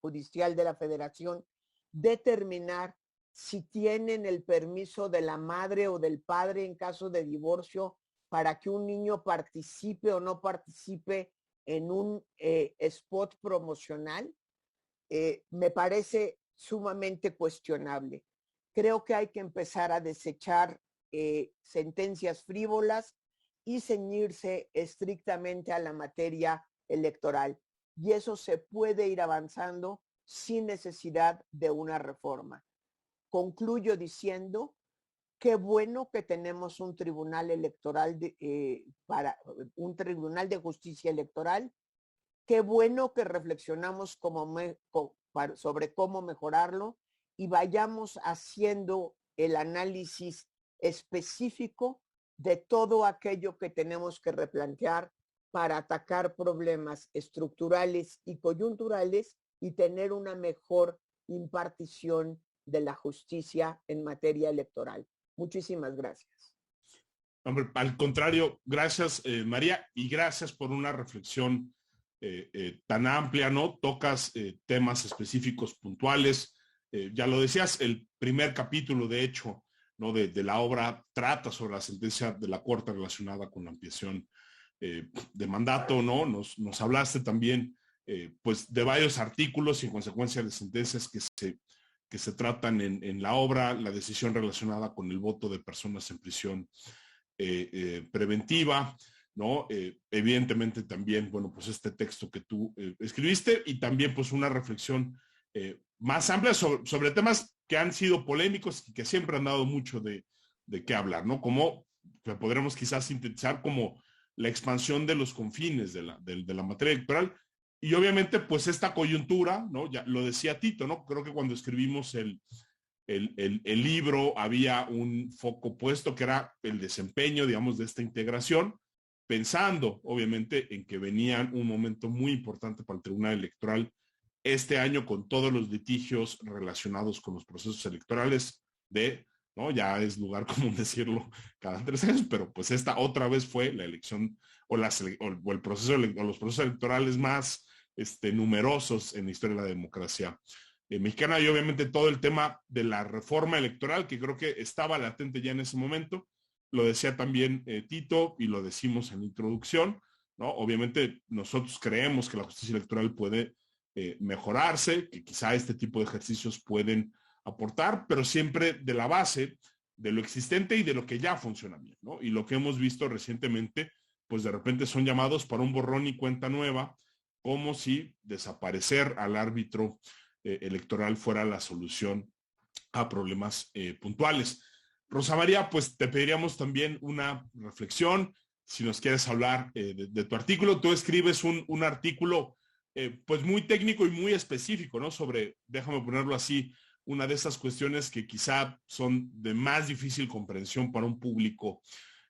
Judicial de la Federación determinar si tienen el permiso de la madre o del padre en caso de divorcio para que un niño participe o no participe en un spot promocional. Me parece sumamente cuestionable. Creo que hay que empezar a desechar sentencias frívolas y ceñirse estrictamente a la materia electoral. Y eso se puede ir avanzando sin necesidad de una reforma. Concluyo diciendo qué bueno que tenemos un tribunal electoral para un tribunal de justicia electoral. Qué bueno que reflexionamos sobre cómo mejorarlo y vayamos haciendo el análisis específico de todo aquello que tenemos que replantear para atacar problemas estructurales y coyunturales y tener una mejor impartición de la justicia en materia electoral. Muchísimas gracias. Hombre, al contrario, gracias María, y gracias por una reflexión tan amplia, ¿no? Tocas temas específicos, puntuales. Ya lo decías, el primer capítulo, de hecho, ¿no? de la obra trata sobre la sentencia de la Corte relacionada con la ampliación de mandato, ¿no? Nos hablaste también, pues, de varios artículos y en consecuencia de sentencias que se tratan en la obra, la decisión relacionada con el voto de personas en prisión preventiva, ¿no? Evidentemente también, bueno, pues este texto que tú escribiste y también pues una reflexión más amplia sobre temas que han sido polémicos y que siempre han dado mucho de qué hablar, ¿no? Como que podremos quizás sintetizar como la expansión de los confines de la materia electoral y obviamente pues esta coyuntura, ¿no? Ya lo decía Tito, ¿no? Creo que cuando escribimos el libro había un foco puesto que era el desempeño, digamos, de esta integración, pensando, obviamente, en que venía un momento muy importante para el Tribunal Electoral este año con todos los litigios relacionados con los procesos electorales ¿no? Ya es lugar común decirlo cada 3 años, pero pues esta otra vez fue la elección o el proceso o los procesos electorales más numerosos en la historia de la democracia mexicana y obviamente todo el tema de la reforma electoral que creo que estaba latente ya en ese momento. Lo decía también Tito y lo decimos en la introducción, ¿no? Obviamente nosotros creemos que la justicia electoral puede mejorarse, que quizá este tipo de ejercicios pueden aportar, pero siempre de la base de lo existente y de lo que ya funciona bien, ¿no? Y lo que hemos visto recientemente, pues de repente son llamados para un borrón y cuenta nueva, como si desaparecer al árbitro electoral fuera la solución a problemas puntuales. Rosa María, pues te pediríamos también una reflexión, si nos quieres hablar de tu artículo. Tú escribes un artículo pues muy técnico y muy específico, ¿no? Sobre, déjame ponerlo así, una de esas cuestiones que quizá son de más difícil comprensión para un público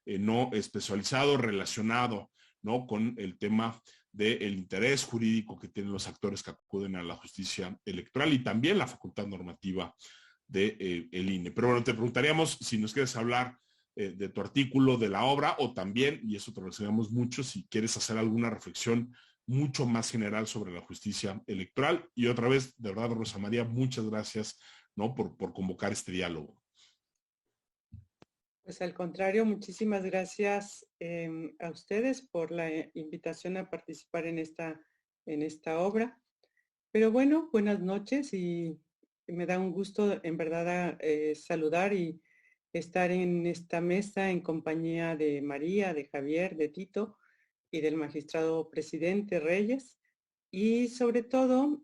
no especializado, relacionado, ¿no? Con el tema del interés jurídico que tienen los actores que acuden a la justicia electoral y también la facultad normativa de el INE. Pero bueno, te preguntaríamos si nos quieres hablar de tu artículo, de la obra, o también, y eso te lo agradecemos mucho, si quieres hacer alguna reflexión mucho más general sobre la justicia electoral. Y otra vez, de verdad, Rosa María, muchas gracias, ¿no? por convocar este diálogo. Pues al contrario, muchísimas gracias a ustedes por la invitación a participar en esta obra. Pero bueno, buenas noches y me da un gusto en verdad saludar y estar en esta mesa en compañía de María, de Javier, de Tito y del magistrado presidente Reyes. Y sobre todo,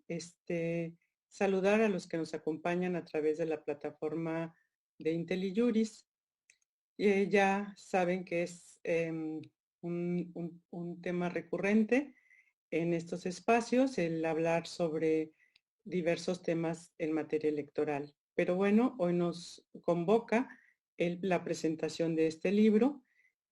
saludar a los que nos acompañan a través de la plataforma de IntelliJuris. Ya saben que es un tema recurrente en estos espacios, el hablar sobre diversos temas en materia electoral. Pero bueno, hoy nos convoca la presentación de este libro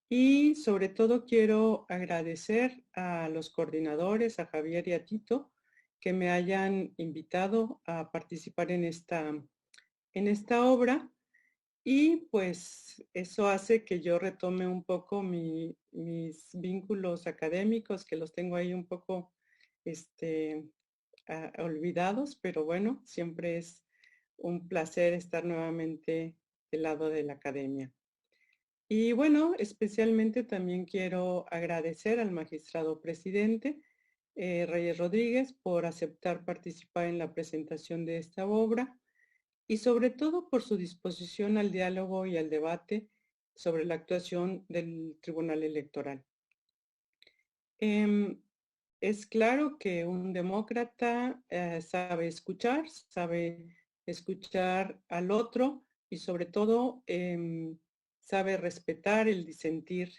y sobre todo quiero agradecer a los coordinadores, a Javier y a Tito, que me hayan invitado a participar en esta obra. Y pues eso hace que yo retome un poco mis vínculos académicos, que los tengo ahí un poco olvidados, pero bueno, siempre es un placer estar nuevamente del lado de la academia. Y bueno, especialmente también quiero agradecer al magistrado presidente Reyes Rodríguez por aceptar participar en la presentación de esta obra y sobre todo por su disposición al diálogo y al debate sobre la actuación del Tribunal Electoral. Es claro que un demócrata sabe escuchar al otro y sobre todo sabe respetar el disentir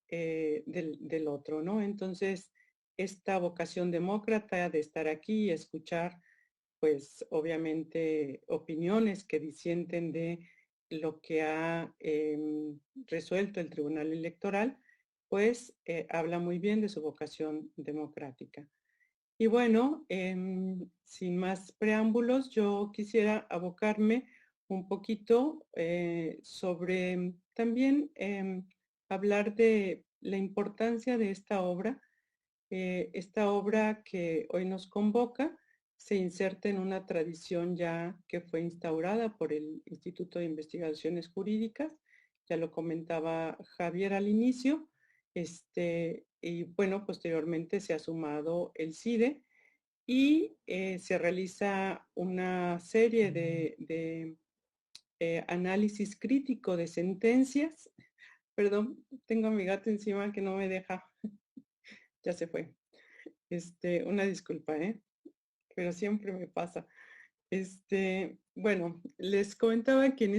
del otro, ¿no? Entonces, esta vocación demócrata de estar aquí y escuchar pues obviamente opiniones que disienten de lo que ha resuelto el Tribunal Electoral, pues habla muy bien de su vocación democrática. Y bueno, sin más preámbulos, yo quisiera abocarme un poquito sobre también hablar de la importancia de esta obra que hoy nos convoca se inserta en una tradición ya que fue instaurada por el Instituto de Investigaciones Jurídicas, ya lo comentaba Javier al inicio, y bueno, posteriormente se ha sumado el CIDE y se realiza una serie de análisis crítico de sentencias. Perdón, tengo a mi gato encima que no me deja, ya se fue. Una disculpa, pero siempre me pasa. Bueno, les comentaba que en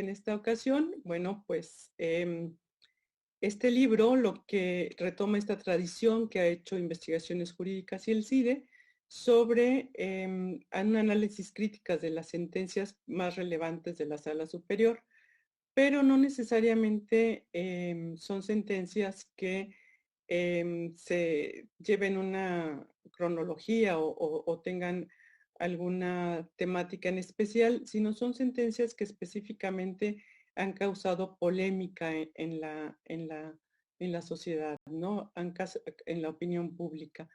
esta ocasión, bueno, pues este libro lo que retoma esta tradición que ha hecho Investigaciones Jurídicas y el CIDE sobre un análisis críticas de las sentencias más relevantes de la Sala Superior, pero no necesariamente son sentencias que se lleven una cronología o tengan alguna temática en especial, sino son sentencias que específicamente han causado polémica en la sociedad, ¿no? En la opinión pública.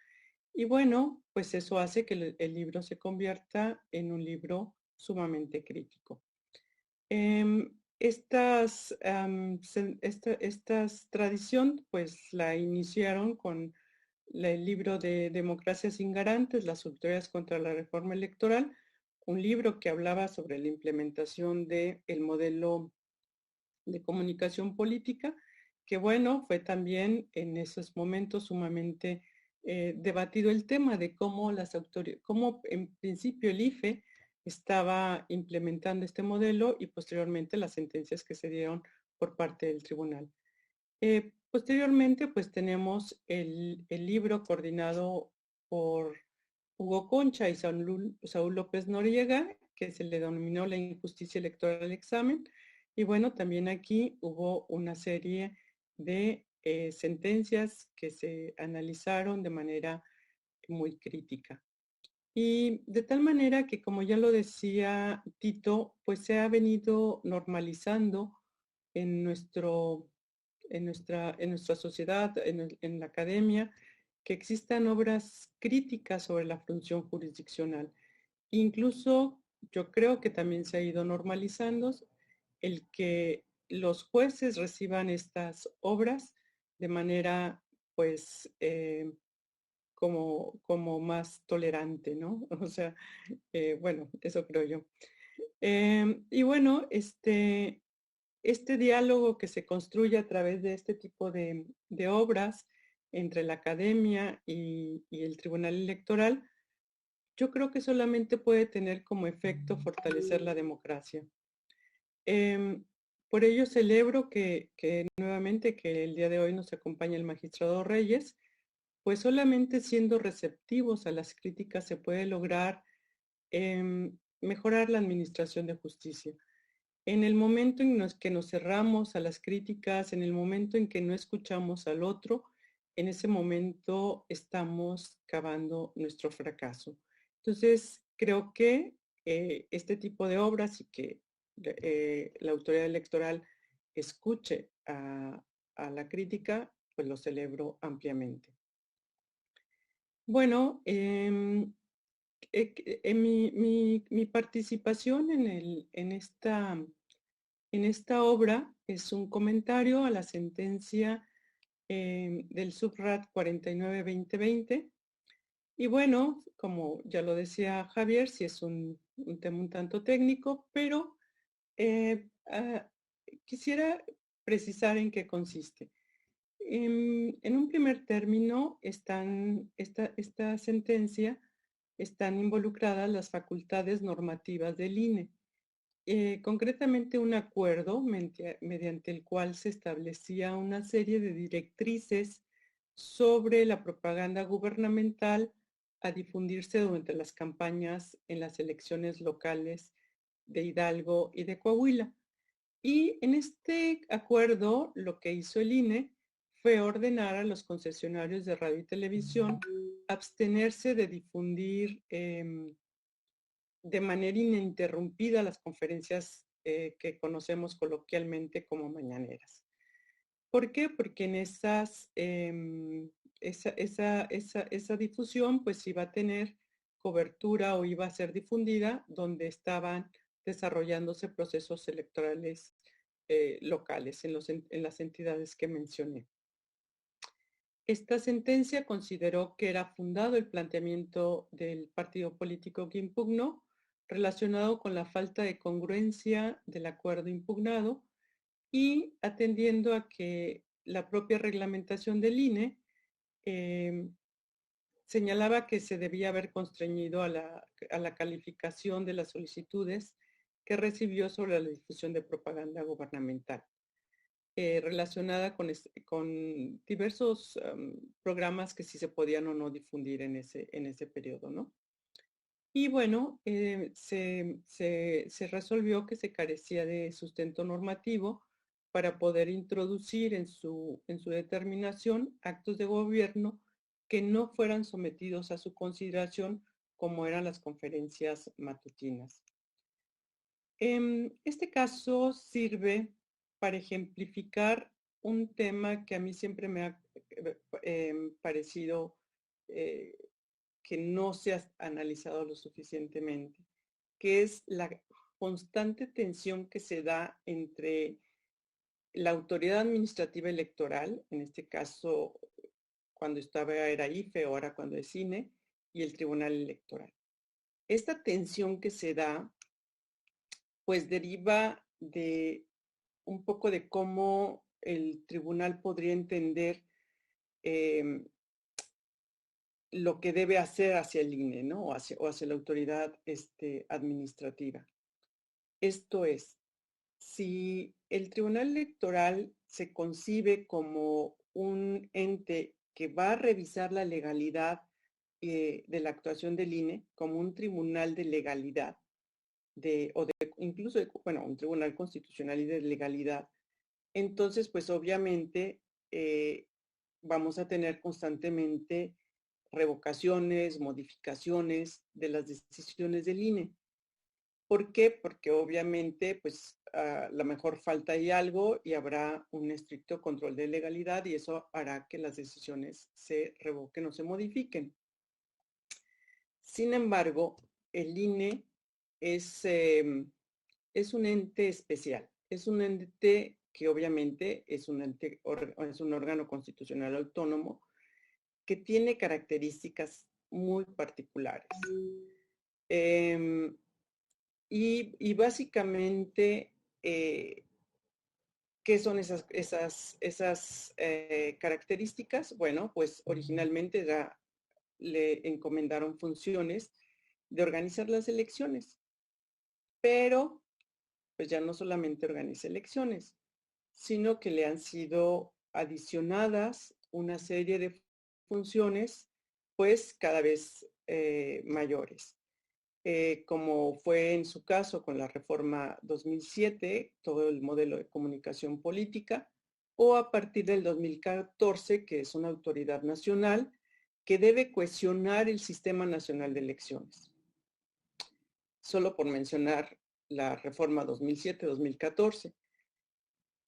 Y bueno, pues eso hace que el libro se convierta en un libro sumamente crítico. Estas tradición pues la iniciaron con el libro de Democracia sin Garantes, las victorias contra la reforma electoral, un libro que hablaba sobre la implementación del modelo de comunicación política, que bueno, fue también en esos momentos sumamente debatido el tema de cómo cómo en principio el IFE estaba implementando este modelo y posteriormente las sentencias que se dieron por parte del tribunal. Posteriormente, pues tenemos el libro coordinado por Hugo Concha y Saúl López Noriega, que se le denominó La injusticia electoral al examen. Y bueno, también aquí hubo una serie de sentencias que se analizaron de manera muy crítica. Y de tal manera que, como ya lo decía Tito, pues se ha venido normalizando en nuestra sociedad, en la academia, que existan obras críticas sobre la función jurisdiccional. Incluso yo creo que también se ha ido normalizando el que los jueces reciban estas obras de manera, pues, como más tolerante, ¿no? O sea, bueno, eso creo yo. Y bueno, este diálogo que se construye a través de este tipo de obras entre la academia y el Tribunal Electoral, yo creo que solamente puede tener como efecto fortalecer la democracia. Por ello celebro que nuevamente que el día de hoy nos acompaña el magistrado Reyes, pues solamente siendo receptivos a las críticas se puede lograr mejorar la administración de justicia. En el momento en que nos cerramos a las críticas, en el momento en que no escuchamos al otro, en ese momento estamos cavando nuestro fracaso. Entonces, creo que este tipo de obras y que la autoridad electoral escuche a la crítica, pues lo celebro ampliamente. Bueno, mi participación en esta obra es un comentario a la sentencia del Subrat 49-2020. Y bueno, como ya lo decía Javier, sí es un tema un tanto técnico, pero quisiera precisar en qué consiste. En un primer término, esta sentencia están involucradas las facultades normativas del INE. Concretamente un acuerdo mediante el cual se establecía una serie de directrices sobre la propaganda gubernamental a difundirse durante las campañas en las elecciones locales de Hidalgo y de Coahuila. Y en este acuerdo lo que hizo el INE fue ordenar a los concesionarios de radio y televisión abstenerse de difundir de manera ininterrumpida las conferencias que conocemos coloquialmente como mañaneras. ¿Por qué? Porque en esa difusión pues iba a tener cobertura o iba a ser difundida donde estaban desarrollándose procesos electorales locales en las entidades que mencioné. Esta sentencia consideró que era fundado el planteamiento del partido político que impugnó relacionado con la falta de congruencia del acuerdo impugnado y atendiendo a que la propia reglamentación del INE señalaba que se debía haber constreñido a la calificación de las solicitudes que recibió sobre la difusión de propaganda gubernamental, relacionada con diversos programas que sí se podían o no difundir en ese periodo, ¿no? Y bueno, se resolvió que se carecía de sustento normativo para poder introducir en su determinación actos de gobierno que no fueran sometidos a su consideración como eran las conferencias matutinas. Este caso sirve para ejemplificar un tema que a mí siempre me ha parecido que no se ha analizado lo suficientemente, que es la constante tensión que se da entre la autoridad administrativa electoral, en este caso cuando era IFE, ahora cuando es INE, y el Tribunal Electoral. Esta tensión que se da, pues deriva de un poco de cómo el tribunal podría entender lo que debe hacer hacia el INE, ¿no? O hacia la autoridad administrativa. Esto es, si el Tribunal Electoral se concibe como un ente que va a revisar la legalidad de la actuación del INE, como un tribunal de legalidad, incluso un tribunal constitucional y de legalidad, entonces, pues obviamente vamos a tener constantemente revocaciones, modificaciones de las decisiones del INE. ¿Por qué? Porque obviamente, pues a lo mejor falta ahí algo y habrá un estricto control de legalidad y eso hará que las decisiones se revoquen o se modifiquen. Sin embargo, el INE es un ente especial, es un ente que obviamente es un órgano constitucional autónomo que tiene características muy particulares. Y básicamente, ¿qué son esas características? Bueno, pues originalmente le encomendaron funciones de organizar las elecciones, pero pues ya no solamente organiza elecciones, sino que le han sido adicionadas una serie de funciones, pues cada vez mayores. Como fue en su caso con la reforma 2007, todo el modelo de comunicación política, o a partir del 2014, que es una autoridad nacional que debe cohesionar el Sistema Nacional de Elecciones. Solo por mencionar la reforma 2007-2014.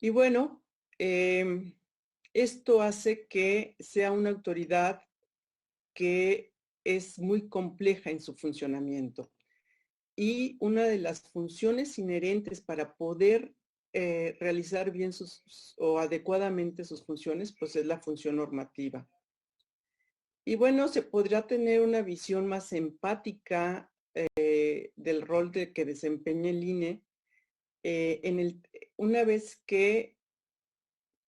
Y bueno, esto hace que sea una autoridad que es muy compleja en su funcionamiento. Y una de las funciones inherentes para poder realizar bien o adecuadamente sus funciones, pues es la función normativa. Y bueno, se podrá tener una visión más empática del rol que desempeña el INE una vez que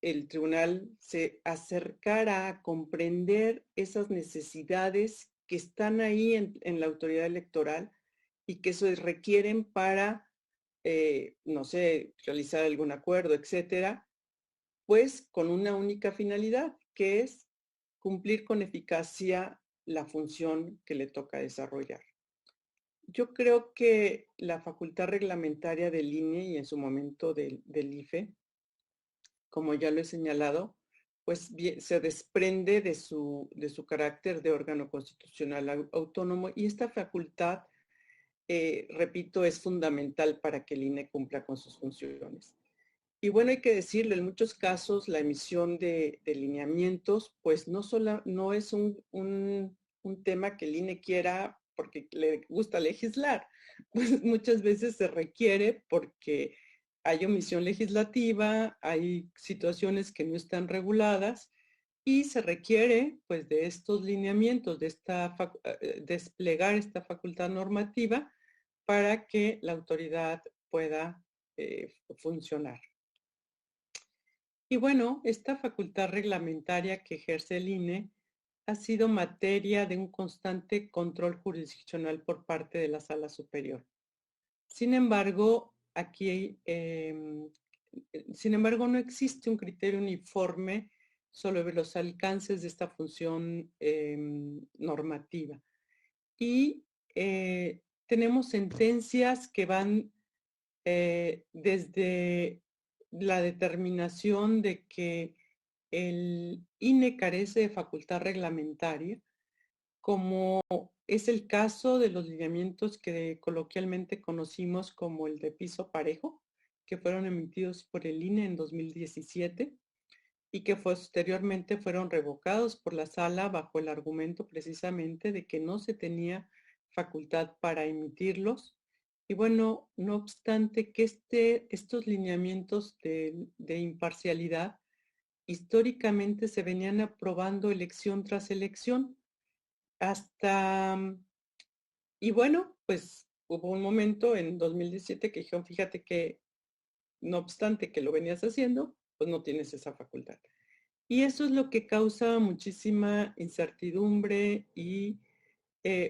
el tribunal se acercara a comprender esas necesidades que están ahí en la autoridad electoral y que se requieren para, no sé, realizar algún acuerdo, etcétera, pues con una única finalidad, que es cumplir con eficacia la función que le toca desarrollar. Yo creo que la facultad reglamentaria del INE y en su momento del IFE, como ya lo he señalado, pues se desprende de su carácter de órgano constitucional autónomo, y esta facultad, repito, es fundamental para que el INE cumpla con sus funciones. Y bueno, hay que decirlo, en muchos casos la emisión de lineamientos, pues no es un tema que el INE quiera porque le gusta legislar, pues muchas veces se requiere porque hay omisión legislativa, hay situaciones que no están reguladas y se requiere pues de estos lineamientos, de desplegar esta facultad normativa para que la autoridad pueda funcionar. Y bueno, esta facultad reglamentaria que ejerce el INE ha sido materia de un constante control jurisdiccional por parte de la Sala Superior. Sin embargo, no existe un criterio uniforme sobre los alcances de esta función normativa. Y tenemos sentencias que van desde la determinación de que el INE carece de facultad reglamentaria, como es el caso de los lineamientos que coloquialmente conocimos como el de piso parejo, que fueron emitidos por el INE en 2017 y que posteriormente fueron revocados por la sala bajo el argumento precisamente de que no se tenía facultad para emitirlos. Y bueno, no obstante que estos lineamientos de imparcialidad históricamente se venían aprobando elección tras elección y bueno, pues hubo un momento en 2017 que dijeron, fíjate que no obstante que lo venías haciendo, pues no tienes esa facultad. Y eso es lo que causa muchísima incertidumbre y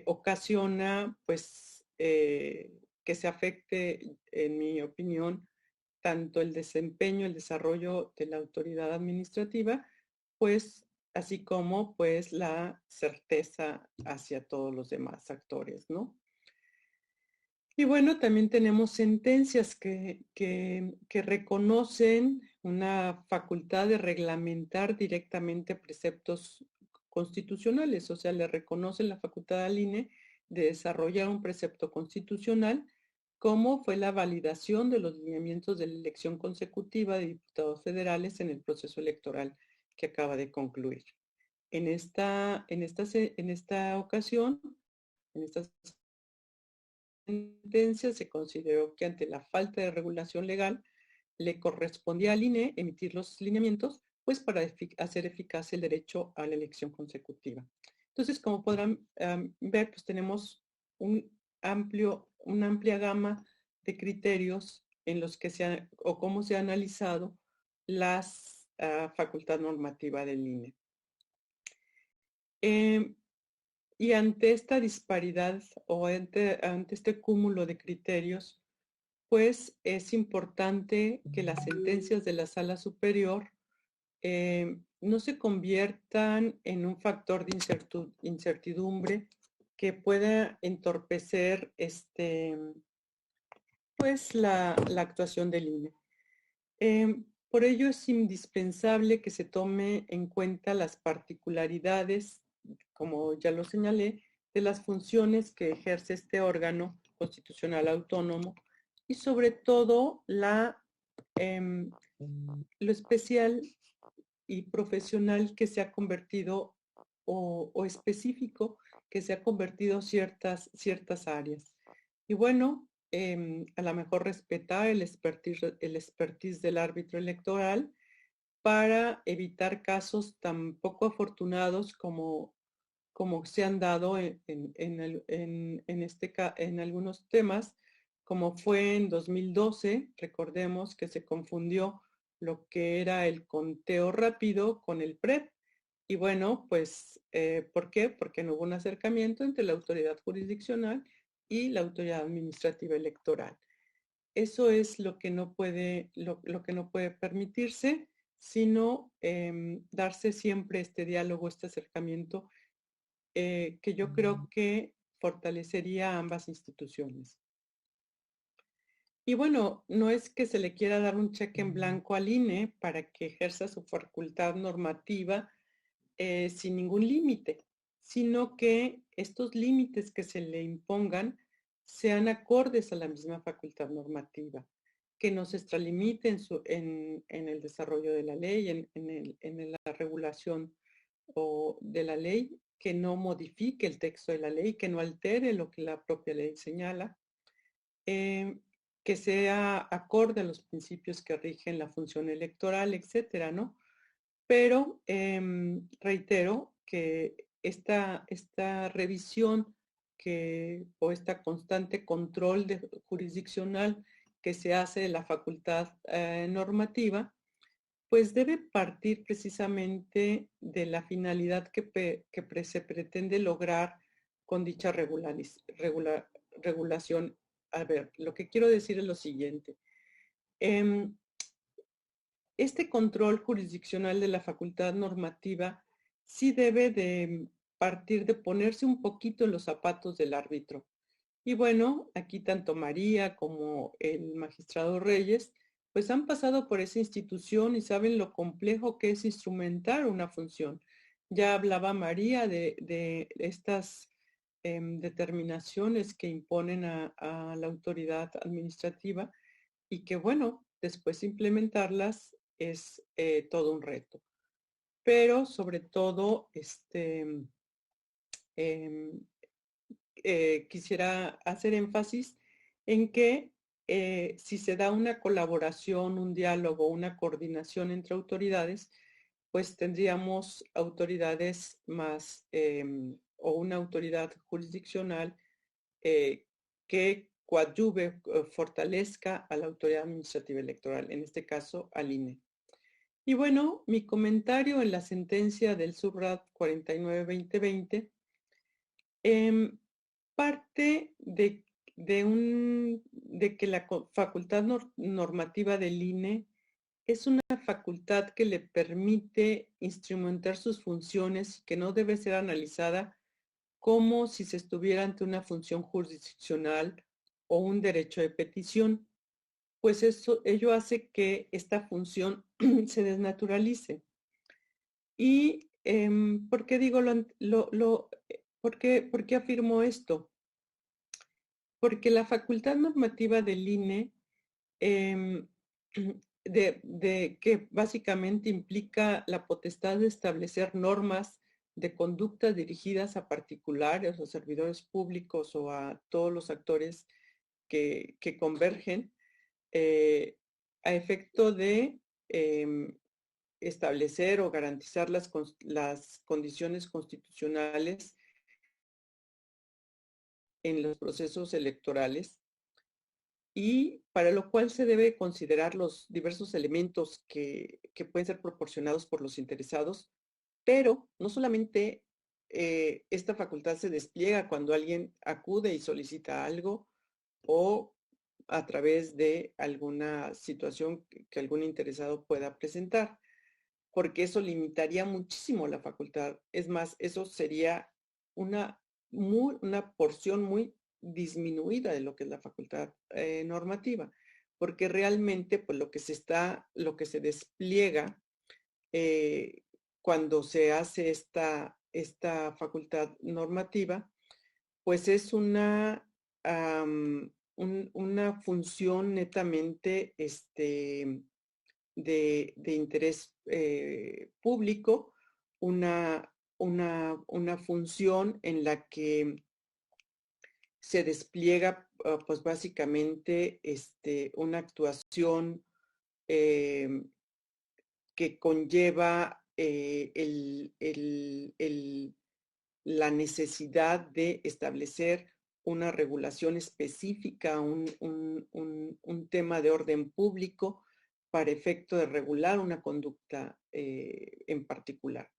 ocasiona pues que se afecte, en mi opinión, tanto el desempeño, el desarrollo de la autoridad administrativa, pues así como pues la certeza hacia todos los demás actores, ¿no? Y bueno, también tenemos sentencias que reconocen una facultad de reglamentar directamente preceptos constitucionales, o sea, le reconocen la facultad al INE de desarrollar un precepto constitucional, como fue la validación de los lineamientos de la elección consecutiva de diputados federales en el proceso electoral que acaba de concluir. En esta ocasión, en esta sentencia se consideró que ante la falta de regulación legal le correspondía al INE emitir los lineamientos, pues para hacer eficaz el derecho a la elección consecutiva. Entonces, como podrán ver, pues tenemos una amplia gama de criterios en los que o cómo se ha analizado la facultad normativa del INE. Y ante esta disparidad o ante este cúmulo de criterios, pues es importante que las sentencias de la Sala Superior no se conviertan en un factor de incertidumbre que pueda entorpecer pues la actuación del INE. Por ello es indispensable que se tome en cuenta las particularidades, como ya lo señalé, de las funciones que ejerce este órgano constitucional autónomo y sobre todo lo especial y profesional que se ha convertido o específico que se ha convertido ciertas áreas. Y bueno, a lo mejor respetar el expertise del árbitro electoral para evitar casos tan poco afortunados como se han dado en algunos temas, como fue en 2012, recordemos que se confundió lo que era el conteo rápido con el PREP. Y bueno, pues, ¿por qué? Porque no hubo un acercamiento entre la autoridad jurisdiccional y la autoridad administrativa electoral. Eso es lo que no puede permitirse, sino darse siempre este diálogo, este acercamiento que yo creo que fortalecería a ambas instituciones. Y bueno, no es que se le quiera dar un cheque en blanco al INE para que ejerza su facultad normativa sin ningún límite, sino que estos límites que se le impongan sean acordes a la misma facultad normativa, que no se extralimite en el desarrollo de la ley, en la regulación de la ley, que no modifique el texto de la ley, que no altere lo que la propia ley señala, que sea acorde a los principios que rigen la función electoral, etcétera, ¿no? Pero reitero que esta revisión o esta constante control jurisdiccional que se hace de la facultad normativa, pues debe partir precisamente de la finalidad que se pretende lograr con dicha regulación. A ver, lo que quiero decir es lo siguiente. Este control jurisdiccional de la facultad normativa sí debe de partir de ponerse un poquito en los zapatos del árbitro. Y bueno, aquí tanto María como el magistrado Reyes, pues han pasado por esa institución y saben lo complejo que es instrumentar una función. Ya hablaba María de estas determinaciones que imponen a la autoridad administrativa y que bueno, después implementarlas es todo un reto. Pero sobre todo, quisiera hacer énfasis en que si se da una colaboración, un diálogo, una coordinación entre autoridades, pues tendríamos autoridades más o una autoridad jurisdiccional que coadyuve, fortalezca a la autoridad administrativa electoral, en este caso al INE. Y bueno, mi comentario en la sentencia del SUBRAT 49-2020 parte de que la facultad normativa del INE es una facultad que le permite instrumentar sus funciones y que no debe ser analizada como si se estuviera ante una función jurisdiccional o un derecho de petición, pues ello hace que esta función se desnaturalice. ¿Y por qué digo por qué afirmo esto? Porque la facultad normativa del INE, que básicamente implica la potestad de establecer normas de conducta dirigidas a particulares o servidores públicos o a todos los actores que convergen a efecto de establecer o garantizar las condiciones constitucionales en los procesos electorales y para lo cual se debe considerar los diversos elementos que pueden ser proporcionados por los interesados, pero no solamente esta facultad se despliega cuando alguien acude y solicita algo o a través de alguna situación que algún interesado pueda presentar, porque eso limitaría muchísimo la facultad. Es más, eso sería una porción muy disminuida de lo que es la facultad normativa, porque realmente pues lo que se despliega cuando se hace esta facultad normativa, pues es una función netamente de interés público, una función en la que se despliega pues básicamente una actuación que conlleva la necesidad de establecer una regulación específica, un tema de orden público para efecto de regular una conducta en particular.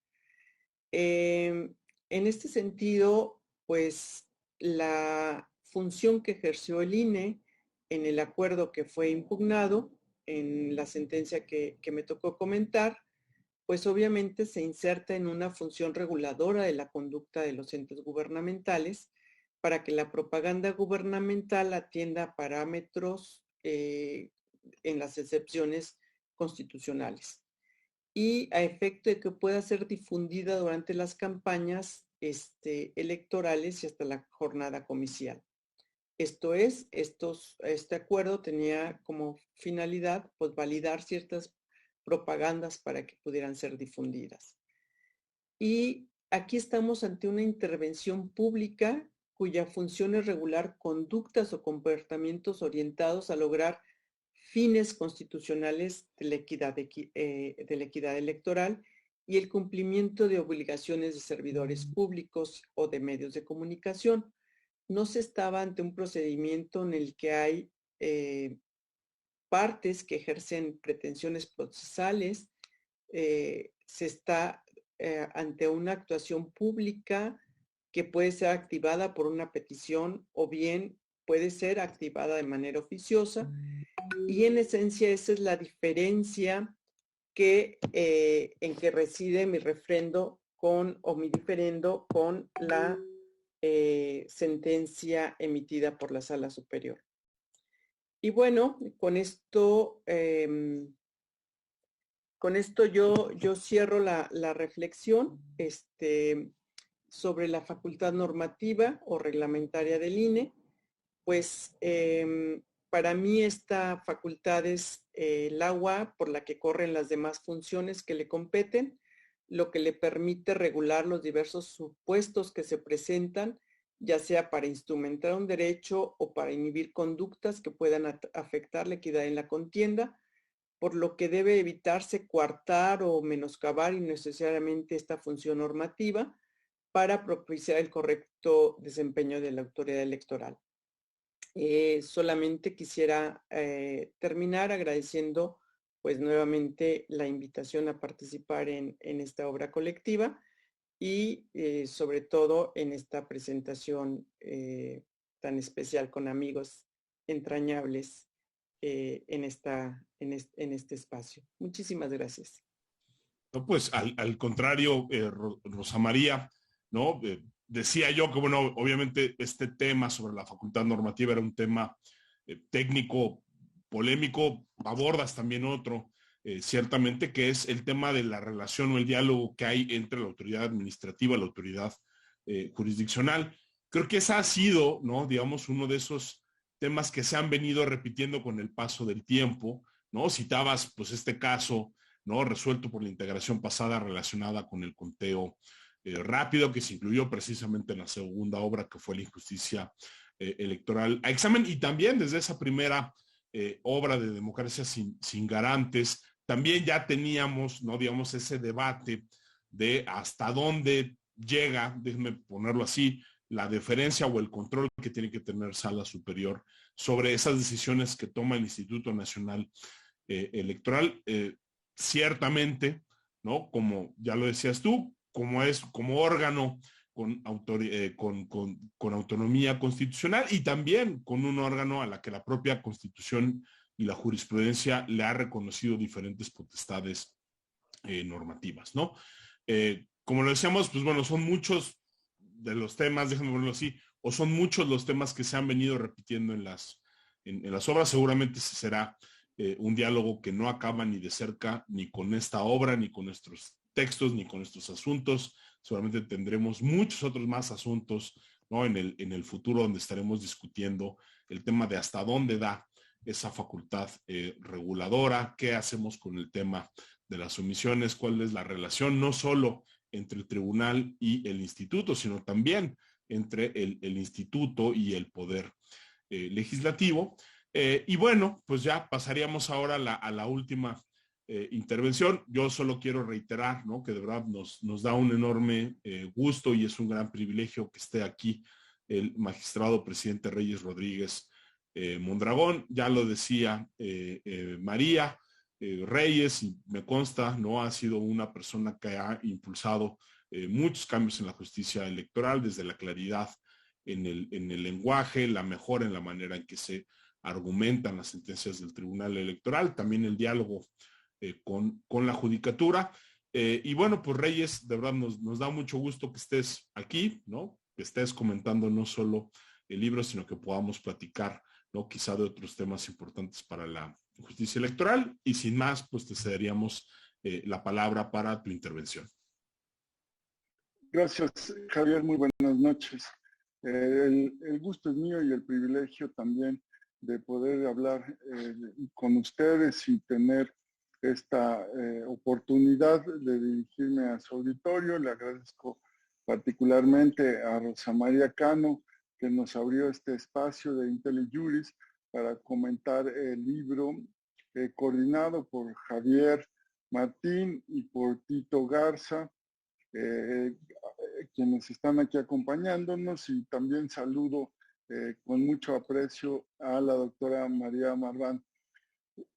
En este sentido, pues la función que ejerció el INE en el acuerdo que fue impugnado, en la sentencia que me tocó comentar, pues obviamente se inserta en una función reguladora de la conducta de los entes gubernamentales para que la propaganda gubernamental atienda parámetros en las excepciones constitucionales y a efecto de que pueda ser difundida durante las campañas electorales y hasta la jornada comicial. Esto es, este acuerdo tenía como finalidad pues, validar ciertas propagandas para que pudieran ser difundidas. Y aquí estamos ante una intervención pública cuya función es regular conductas o comportamientos orientados a lograr fines constitucionales de la equidad electoral y el cumplimiento de obligaciones de servidores públicos o de medios de comunicación. No se estaba ante un procedimiento en el que hay partes que ejercen pretensiones procesales, se está ante una actuación pública que puede ser activada por una petición o bien puede ser activada de manera oficiosa. Y en esencia esa es la diferencia en que reside mi refrendo o mi diferendo con la sentencia emitida por la Sala Superior. Y bueno, con esto yo cierro la reflexión sobre la facultad normativa o reglamentaria del INE. Pues para mí esta facultad es el agua por la que corren las demás funciones que le competen, lo que le permite regular los diversos supuestos que se presentan, ya sea para instrumentar un derecho o para inhibir conductas que puedan afectar la equidad en la contienda, por lo que debe evitarse coartar o menoscabar innecesariamente esta función normativa para propiciar el correcto desempeño de la autoridad electoral. Solamente quisiera terminar agradeciendo pues nuevamente la invitación a participar en esta obra colectiva y sobre todo en esta presentación tan especial con amigos entrañables en este espacio. Muchísimas gracias. No, pues al contrario, Rosa María, ¿no? Decía yo que, bueno, obviamente este tema sobre la facultad normativa era un tema técnico, polémico, abordas también otro, ciertamente, que es el tema de la relación o el diálogo que hay entre la autoridad administrativa y la autoridad jurisdiccional. Creo que ese ha sido, ¿no? Digamos, uno de esos temas que se han venido repitiendo con el paso del tiempo, ¿no? Citabas, pues, este caso, ¿no? Resuelto por la integración pasada relacionada con el conteo rápido, que se incluyó precisamente en la segunda obra, que fue la injusticia electoral a examen, y también desde esa primera obra de democracia sin garantes, también ya teníamos, ¿no? Digamos, ese debate de hasta dónde llega, déjenme ponerlo así, la deferencia o el control que tiene que tener Sala Superior sobre esas decisiones que toma el Instituto Nacional Electoral. Ciertamente, ¿no? Como ya lo decías tú, como órgano con autonomía constitucional y también con un órgano a la que la propia Constitución y la jurisprudencia le ha reconocido diferentes potestades normativas, ¿no? Como lo decíamos, pues bueno, son muchos de los temas, déjenme ponerlo así, o son muchos los temas que se han venido repitiendo en las obras. Seguramente será un diálogo que no acaba ni de cerca, ni con esta obra, ni con nuestros textos, ni con nuestros asuntos. Seguramente tendremos muchos otros más asuntos, ¿no? en el futuro, donde estaremos discutiendo el tema de hasta dónde da esa facultad reguladora, qué hacemos con el tema de las omisiones, cuál es la relación, no solo entre el tribunal y el instituto, sino también entre el instituto y el poder legislativo. Y bueno, pues ya pasaríamos ahora a la última intervención. Yo solo quiero reiterar, ¿no? Que de verdad nos da un enorme gusto y es un gran privilegio que esté aquí el magistrado presidente Reyes Rodríguez Mondragón. Ya lo decía María Reyes, y me consta, ¿no? Ha sido una persona que ha impulsado muchos cambios en la justicia electoral, desde la claridad en el lenguaje, la mejora en la manera en que se argumentan las sentencias del Tribunal Electoral, también el diálogo con la judicatura. Y bueno, pues Reyes, de verdad nos da mucho gusto que estés aquí, ¿no? Que estés comentando no solo el libro, sino que podamos platicar, ¿no? Quizá de otros temas importantes para la justicia electoral. Y sin más, pues te cederíamos la palabra para tu intervención. Gracias, Javier. Muy buenas noches. El gusto es mío y el privilegio también de poder hablar con ustedes y tener esta oportunidad de dirigirme a su auditorio. Le agradezco particularmente a Rosa María Cano, que nos abrió este espacio de IntelliJuris para comentar el libro coordinado por Javier Martín y por Tito Garza, quienes están aquí acompañándonos, y también saludo con mucho aprecio a la doctora María Marván.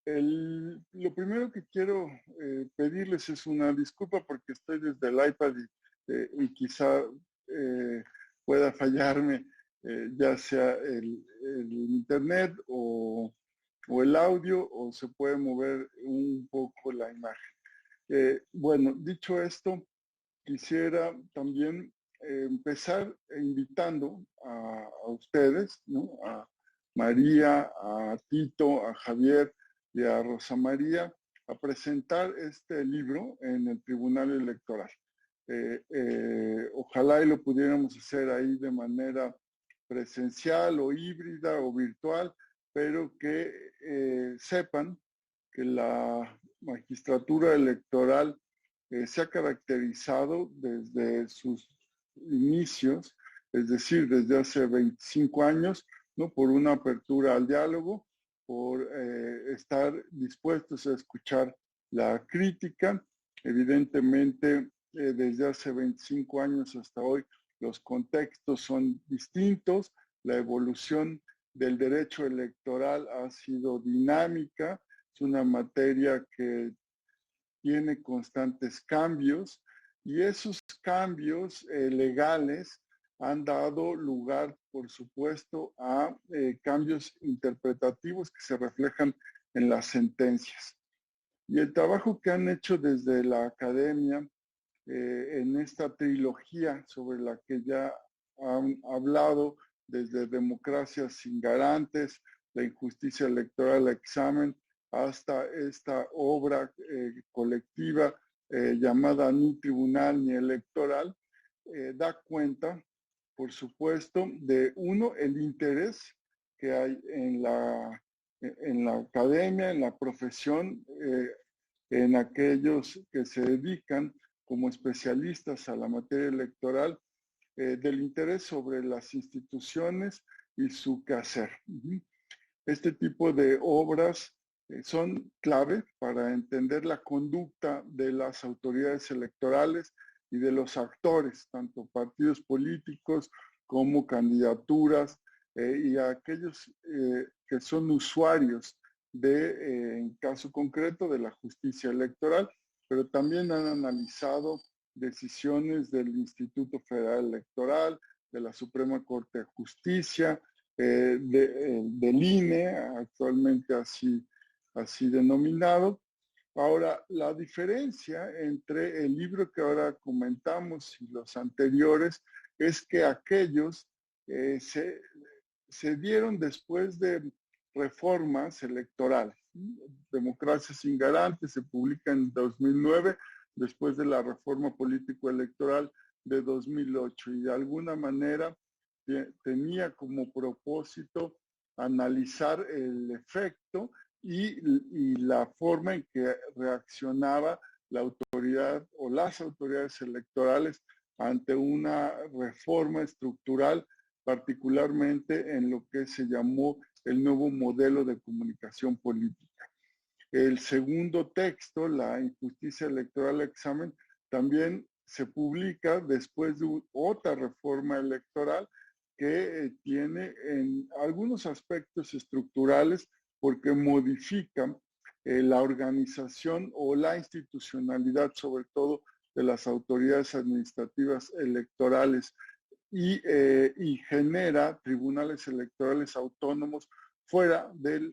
Lo primero que quiero pedirles es una disculpa porque estoy desde el iPad y quizá pueda fallarme ya sea el internet o el audio, o se puede mover un poco la imagen. Bueno, dicho esto, quisiera también empezar invitando a ustedes, ¿no? A María, a Tito, a Javier y a Rosa María a presentar este libro en el Tribunal Electoral. Ojalá y lo pudiéramos hacer ahí de manera presencial o híbrida o virtual, pero que sepan que la magistratura electoral se ha caracterizado desde sus inicios, es decir, desde hace 25 años, ¿no? Por una apertura al diálogo, por estar dispuestos a escuchar la crítica. Evidentemente, desde hace 25 años hasta hoy, los contextos son distintos, la evolución del derecho electoral ha sido dinámica, es una materia que tiene constantes cambios, y esos cambios legales han dado lugar, por supuesto, a cambios interpretativos que se reflejan en las sentencias. Y el trabajo que han hecho desde la academia en esta trilogía sobre la que ya han hablado, desde Democracias sin Garantes, la injusticia electoral, examen, hasta esta obra colectiva llamada Ni Tribunal ni Electoral, da cuenta, por supuesto, de uno, el interés que hay en la academia, en la profesión, en aquellos que se dedican como especialistas a la materia electoral, del interés sobre las instituciones y su quehacer. Este tipo de obras son clave para entender la conducta de las autoridades electorales y de los actores, tanto partidos políticos como candidaturas, y a aquellos que son usuarios en caso concreto, de la justicia electoral, pero también han analizado decisiones del Instituto Federal Electoral, de la Suprema Corte de Justicia, del INE, actualmente así denominado. Ahora, la diferencia entre el libro que ahora comentamos y los anteriores es que aquellos se dieron después de reformas electorales. Democracia sin Garantes se publica en 2009, después de la reforma político-electoral de 2008, y de alguna manera tenía como propósito analizar el efecto y la forma en que reaccionaba la autoridad o las autoridades electorales ante una reforma estructural, particularmente en lo que se llamó el nuevo modelo de comunicación política. El segundo texto, La injusticia electoral examen, también se publica después de otra reforma electoral que tiene en algunos aspectos estructurales, porque modifica la organización o la institucionalidad, sobre todo de las autoridades administrativas electorales, y genera tribunales electorales autónomos fuera de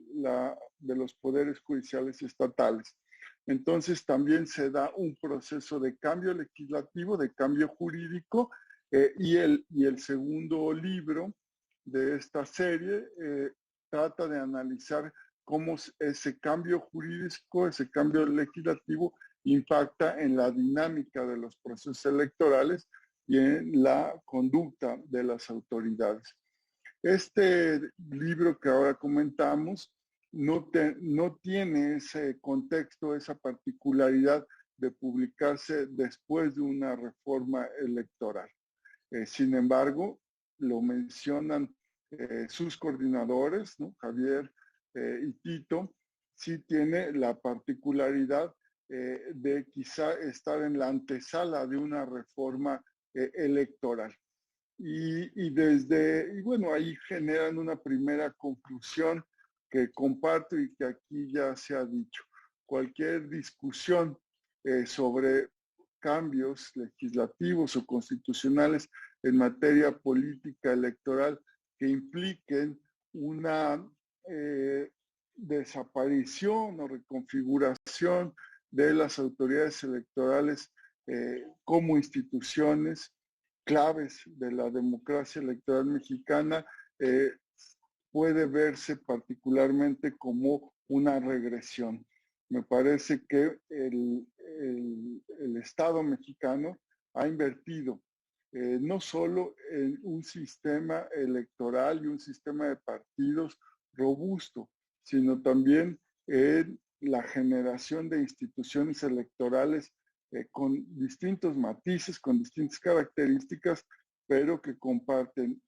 los poderes judiciales estatales. Entonces también se da un proceso de cambio legislativo, de cambio jurídico, y el segundo libro de esta serie trata de analizar cómo ese cambio jurídico, ese cambio legislativo impacta en la dinámica de los procesos electorales y en la conducta de las autoridades. Este libro que ahora comentamos no tiene ese contexto, esa particularidad de publicarse después de una reforma electoral. Sin embargo, lo mencionan sus coordinadores, ¿no? Javier y Tito, sí tiene la particularidad de quizá estar en la antesala de una reforma electoral. Y bueno, ahí generan una primera conclusión que comparto y que aquí ya se ha dicho. Cualquier discusión sobre cambios legislativos o constitucionales en materia política electoral que impliquen una desaparición o reconfiguración de las autoridades electorales como instituciones claves de la democracia electoral mexicana, puede verse particularmente como una regresión. Me parece que el Estado mexicano ha invertido no solo en un sistema electoral y un sistema de partidos robusto, sino también en la generación de instituciones electorales con distintos matices, con distintas características, pero que comparten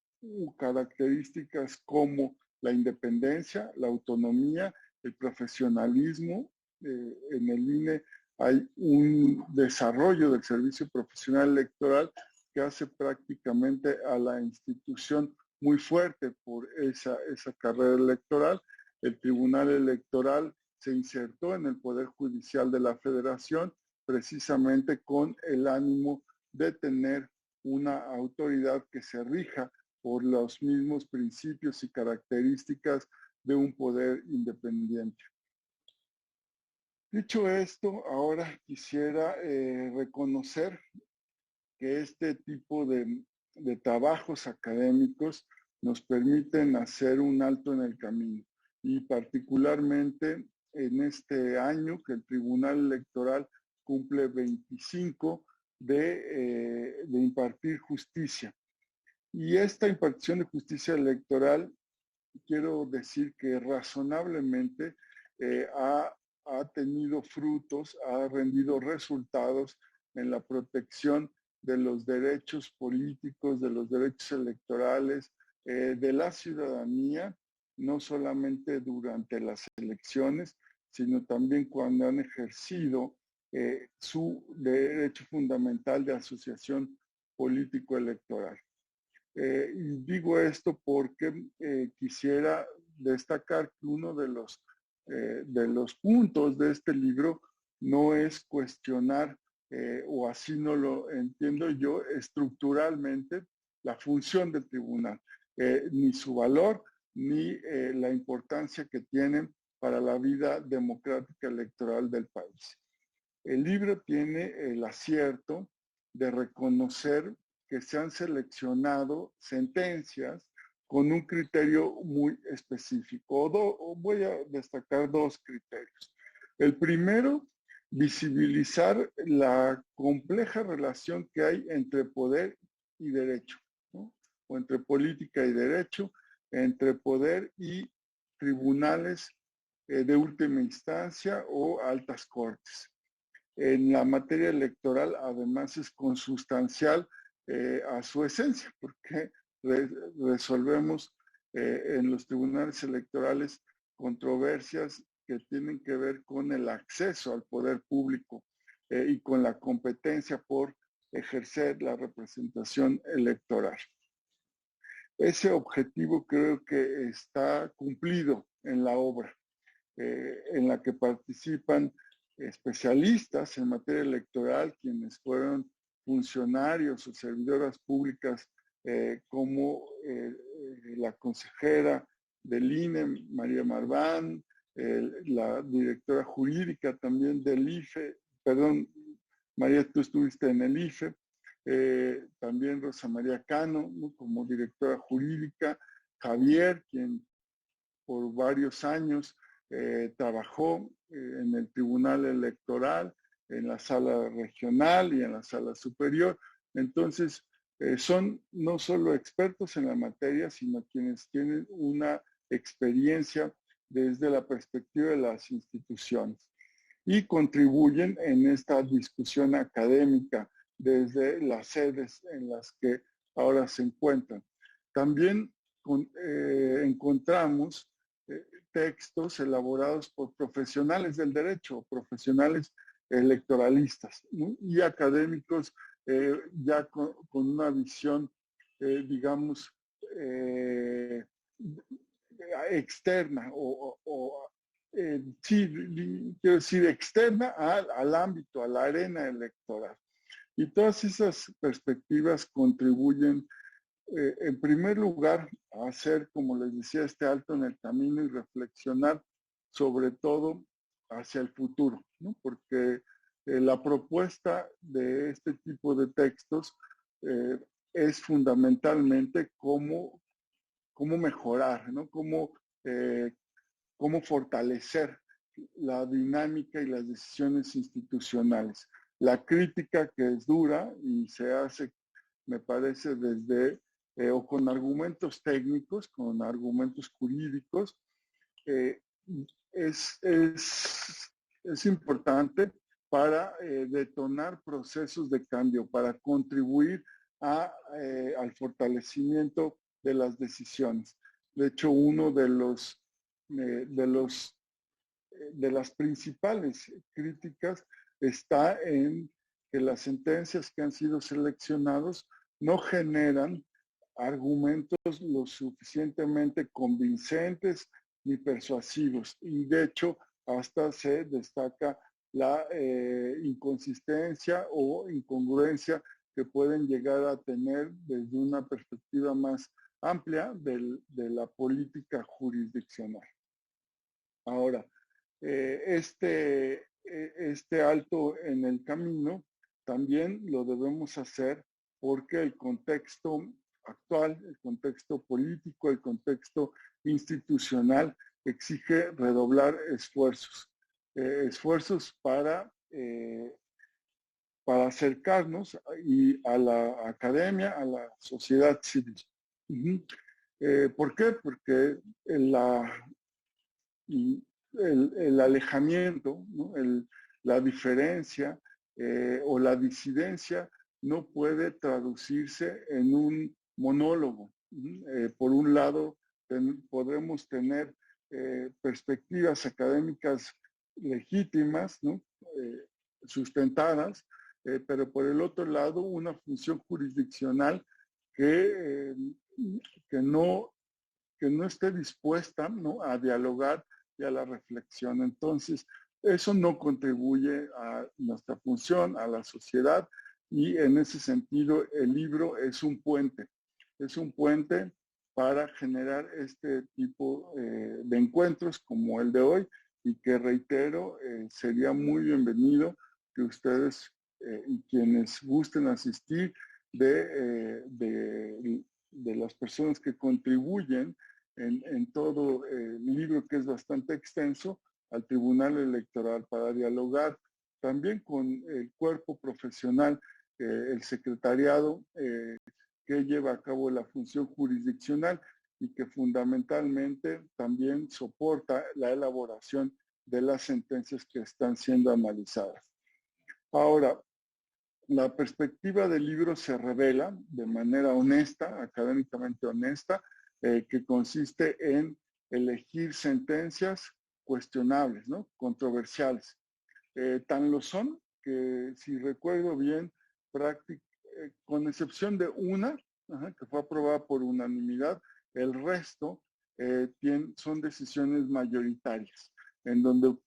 características como la independencia, la autonomía, el profesionalismo. En el INE hay un desarrollo del servicio profesional electoral que hace prácticamente a la institución muy fuerte por esa carrera electoral. El Tribunal Electoral se insertó en el Poder Judicial de la Federación precisamente con el ánimo de tener una autoridad que se rija por los mismos principios y características de un poder independiente. Dicho esto, ahora quisiera reconocer que este tipo de trabajos académicos nos permiten hacer un alto en el camino y particularmente en este año que el Tribunal Electoral cumple 25 de impartir justicia. Y esta impartición de justicia electoral, quiero decir que razonablemente ha tenido frutos, ha rendido resultados en la protección de los derechos políticos, de los derechos electorales, de la ciudadanía, no solamente durante las elecciones, sino también cuando han ejercido su derecho fundamental de asociación político-electoral. Y digo esto porque quisiera destacar que uno de los puntos de este libro no es cuestionar, o así no lo entiendo yo, estructuralmente la función del tribunal, ni su valor, ni la importancia que tienen para la vida democrática electoral del país. El libro tiene el acierto de reconocer que se han seleccionado sentencias con un criterio muy específico. Voy a destacar dos criterios. El primero, visibilizar la compleja relación que hay entre poder y derecho, ¿no? O entre política y derecho, entre poder y tribunales de última instancia o altas cortes. En la materia electoral, además, es consustancial a su esencia, porque resolvemos en los tribunales electorales controversias que tienen que ver con el acceso al poder público y con la competencia por ejercer la representación electoral. Ese objetivo creo que está cumplido en la obra, en la que participan especialistas en materia electoral, quienes fueron funcionarios o servidoras públicas como la consejera del INE, María Marván, la directora jurídica también del IFE, perdón, María, tú estuviste en el IFE, también Rosa María Cano, ¿no?, como directora jurídica, Javier, quien por varios años trabajó en el Tribunal Electoral, en la sala regional y en la sala superior. Entonces, son no solo expertos en la materia, sino quienes tienen una experiencia desde la perspectiva de las instituciones y contribuyen en esta discusión académica desde las sedes en las que ahora se encuentran. También encontramos textos elaborados por profesionales del derecho, profesionales electoralistas, ¿no?, y académicos ya con una visión, digamos, externa sí, quiero decir, externa al ámbito, a la arena electoral. Y todas esas perspectivas contribuyen, en primer lugar, a hacer, como les decía, este alto en el camino y reflexionar sobre todo hacia el futuro, ¿no? Porque la propuesta de este tipo de textos es fundamentalmente cómo mejorar, ¿no? Cómo fortalecer la dinámica y las decisiones institucionales. La crítica, que es dura y se hace, me parece, desde o con argumentos técnicos, con argumentos jurídicos, es importante para detonar procesos de cambio, para contribuir al fortalecimiento de las decisiones. De hecho, uno de las principales críticas está en que las sentencias que han sido seleccionados no generan argumentos lo suficientemente convincentes ni persuasivos, y de hecho hasta se destaca la inconsistencia o incongruencia que pueden llegar a tener desde una perspectiva más amplia de la política jurisdiccional. Ahora, este alto en el camino también lo debemos hacer porque el contexto actual, el contexto político, el contexto institucional exige redoblar esfuerzos. Esfuerzos para acercarnos a la academia, a la sociedad civil. ¿Por qué? Porque el alejamiento, ¿no?, la diferencia o la disidencia no puede traducirse en un monólogo. Por un lado, podremos tener perspectivas académicas legítimas, ¿no?, sustentadas, pero por el otro lado, una función jurisdiccional que no esté dispuesta, ¿no?, a dialogar y a la reflexión. Entonces, eso no contribuye a nuestra función, a la sociedad, y en ese sentido el libro es un puente para generar este tipo de encuentros como el de hoy, y que, reitero, sería muy bienvenido que ustedes y quienes gusten asistir de las personas que contribuyen en todo el libro, que es bastante extenso, al Tribunal Electoral, para dialogar también con el cuerpo profesional, el secretariado que lleva a cabo la función jurisdiccional y que fundamentalmente también soporta la elaboración de las sentencias que están siendo analizadas. Ahora, la perspectiva del libro se revela de manera honesta, académicamente honesta, que consiste en elegir sentencias cuestionables, ¿no?, controversiales. Tan lo son que, si recuerdo bien, con excepción de una, que fue aprobada por unanimidad, el resto son decisiones mayoritarias, en donde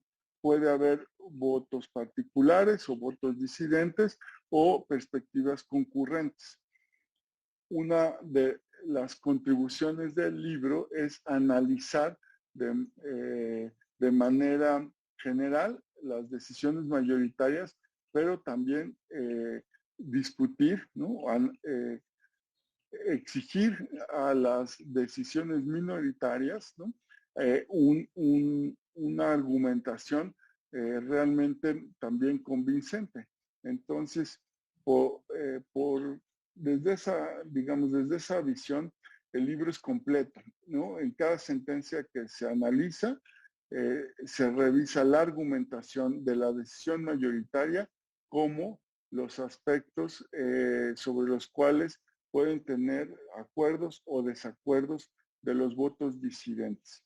puede haber votos particulares o votos disidentes o perspectivas concurrentes. Una de las contribuciones del libro es analizar de de manera general las decisiones mayoritarias, pero también discutir, ¿no? Exigir a las decisiones minoritarias, ¿no? Una argumentación realmente también convincente. Entonces, desde esa, digamos, desde esa visión, el libro es completo, ¿no? En cada sentencia que se analiza, se revisa la argumentación de la decisión mayoritaria como los aspectos sobre los cuales pueden tener acuerdos o desacuerdos de los votos disidentes.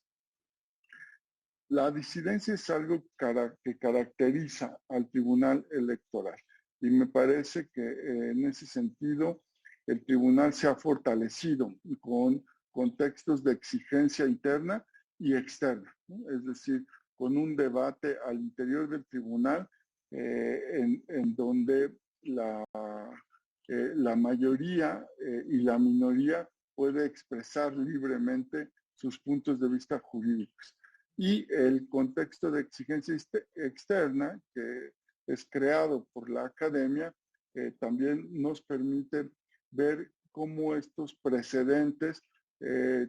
La disidencia es algo que caracteriza al Tribunal Electoral y me parece que en ese sentido el tribunal se ha fortalecido con contextos de exigencia interna y externa, ¿no? Es decir, con un debate al interior del tribunal en donde la mayoría y la minoría puede expresar libremente sus puntos de vista jurídicos. Y el contexto de exigencia externa que es creado por la academia también nos permite ver cómo estos precedentes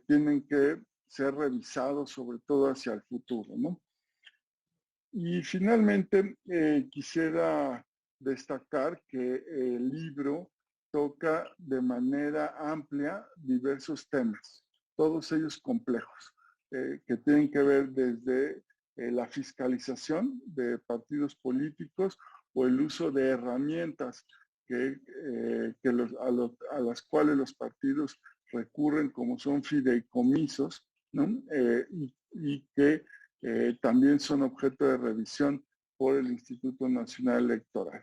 tienen que ser revisados, sobre todo hacia el futuro, ¿no? Y finalmente quisiera destacar que el libro toca de manera amplia diversos temas, todos ellos complejos, que tienen que ver desde la fiscalización de partidos políticos o el uso de herramientas a las cuales los partidos recurren, como son fideicomisos, ¿no? Y que también son objeto de revisión por el Instituto Nacional Electoral.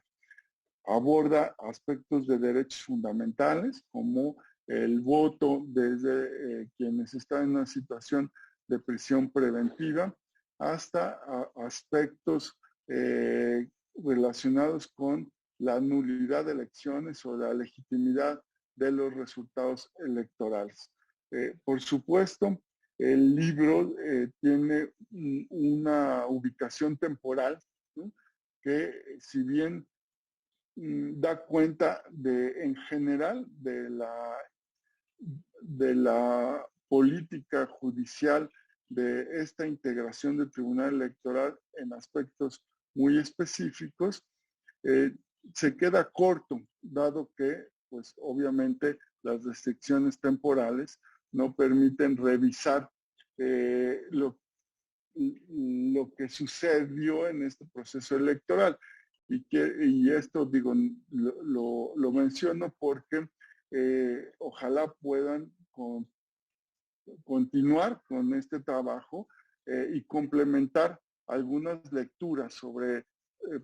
Aborda aspectos de derechos fundamentales como el voto desde quienes están en una situación de prisión preventiva hasta aspectos relacionados con la nulidad de elecciones o la legitimidad de los resultados electorales. Por supuesto, el libro tiene una ubicación temporal, ¿no? Que si bien da cuenta en general de la política judicial de esta integración del Tribunal Electoral en aspectos muy específicos, se queda corto, dado que, pues obviamente, las restricciones temporales no permiten revisar lo que sucedió en este proceso electoral. Y esto, digo, lo menciono porque ojalá puedan continuar con este trabajo y complementar algunas lecturas sobre,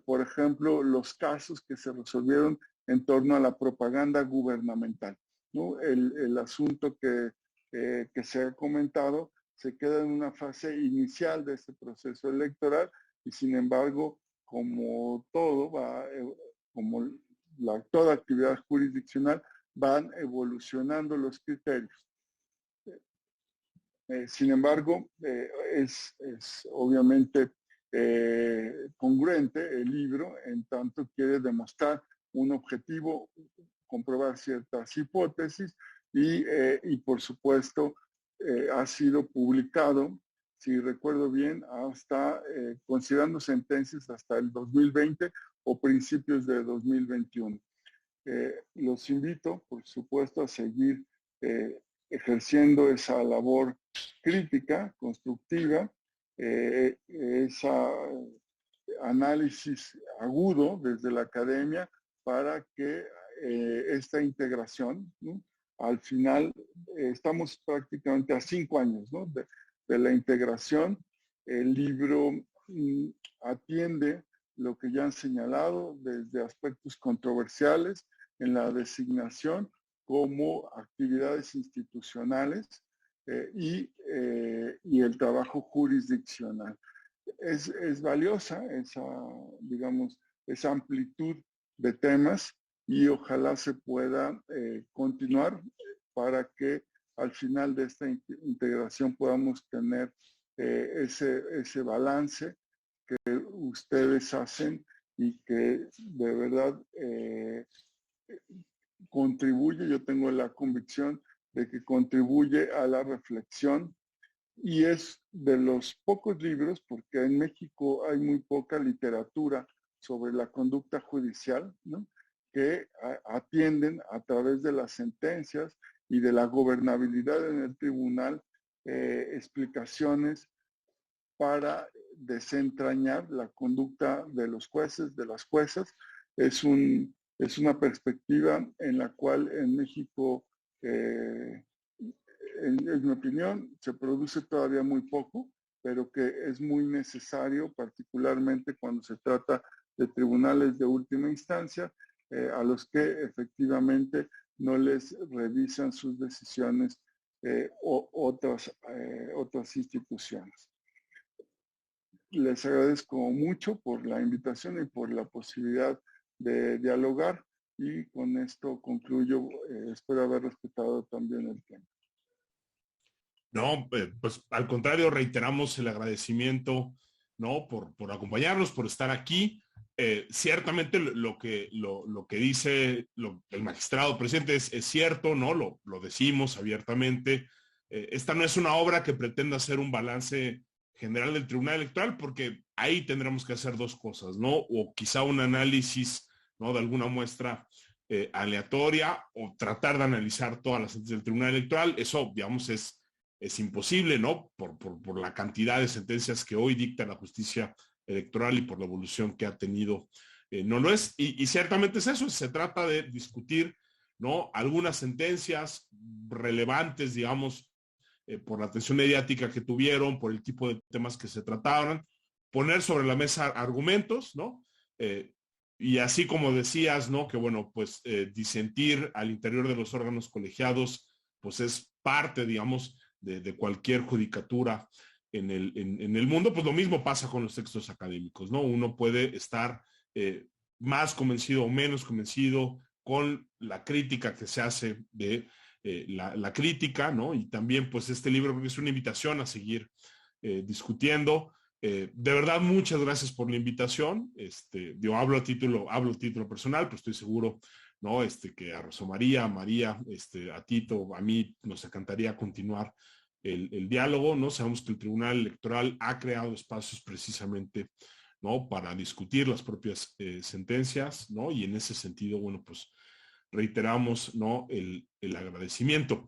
por ejemplo, los casos que se resolvieron en torno a la propaganda gubernamental, ¿no? El asunto que se ha comentado se queda en una fase inicial de este proceso electoral y sin embargo, como todo como toda actividad jurisdiccional, van evolucionando los criterios. Sin embargo, es obviamente congruente el libro en tanto quiere demostrar un objetivo, comprobar ciertas hipótesis y por supuesto ha sido publicado, si recuerdo bien, hasta considerando sentencias hasta el 2020 o principios de 2021. Los invito, por supuesto, a seguir ejerciendo esa labor crítica, constructiva, ese análisis agudo desde la academia para que esta integración, ¿no? Al final estamos prácticamente a 5 años, ¿no? de la integración. El libro atiende lo que ya han señalado desde aspectos controversiales en la designación como actividades institucionales y el trabajo jurisdiccional. Es valiosa digamos, esa amplitud de temas y ojalá se pueda continuar para que al final de esta integración podamos tener ese balance que ustedes hacen y que de verdad contribuye, yo tengo la convicción de que contribuye a la reflexión y es de los pocos libros, porque en México hay muy poca literatura sobre la conducta judicial, ¿no?, que atienden a través de las sentencias y de la gobernabilidad en el tribunal explicaciones para desentrañar la conducta de los jueces, de las juezas. Es una perspectiva en la cual en México, en mi opinión, se produce todavía muy poco, pero que es muy necesario, particularmente cuando se trata de tribunales de última instancia, a los que efectivamente no les revisan sus decisiones otras instituciones. Les agradezco mucho por la invitación y por la posibilidad de dialogar y con esto concluyo. Espero haber respetado también el tiempo. No, pues al contrario, reiteramos el agradecimiento, ¿no?, por acompañarnos, por estar aquí. Ciertamente lo que dice el magistrado presidente es cierto, ¿no? Lo decimos abiertamente. Esta no es una obra que pretenda hacer un balance general del Tribunal Electoral, porque ahí tendremos que hacer dos cosas, ¿no? O quizá un análisis, ¿no?, de alguna muestra aleatoria, o tratar de analizar todas las sentencias del Tribunal Electoral. Eso, digamos, es imposible, ¿no? Por la cantidad de sentencias que hoy dicta la justicia electoral y por la evolución que ha tenido, no lo es. Y ciertamente es eso, se trata de discutir, ¿no?, algunas sentencias relevantes, digamos, por la atención mediática que tuvieron, por el tipo de temas que se trataron, poner sobre la mesa argumentos, ¿no? Y así como decías, ¿no?, que bueno, pues disentir al interior de los órganos colegiados, pues es parte, digamos, de cualquier judicatura en el mundo. Pues lo mismo pasa con los textos académicos, ¿no? Uno puede estar más convencido o menos convencido con la crítica que se hace de la crítica, ¿no? Y también pues este libro es una invitación a seguir discutiendo. De verdad, muchas gracias por la invitación. Yo hablo a título personal, pero estoy seguro, ¿no?, que a Rosa María, a Tito, a mí nos encantaría continuar el diálogo, ¿no? Sabemos que el Tribunal Electoral ha creado espacios precisamente, ¿no?, para discutir las propias sentencias, ¿no? Y en ese sentido, bueno, pues reiteramos, ¿no?, el agradecimiento.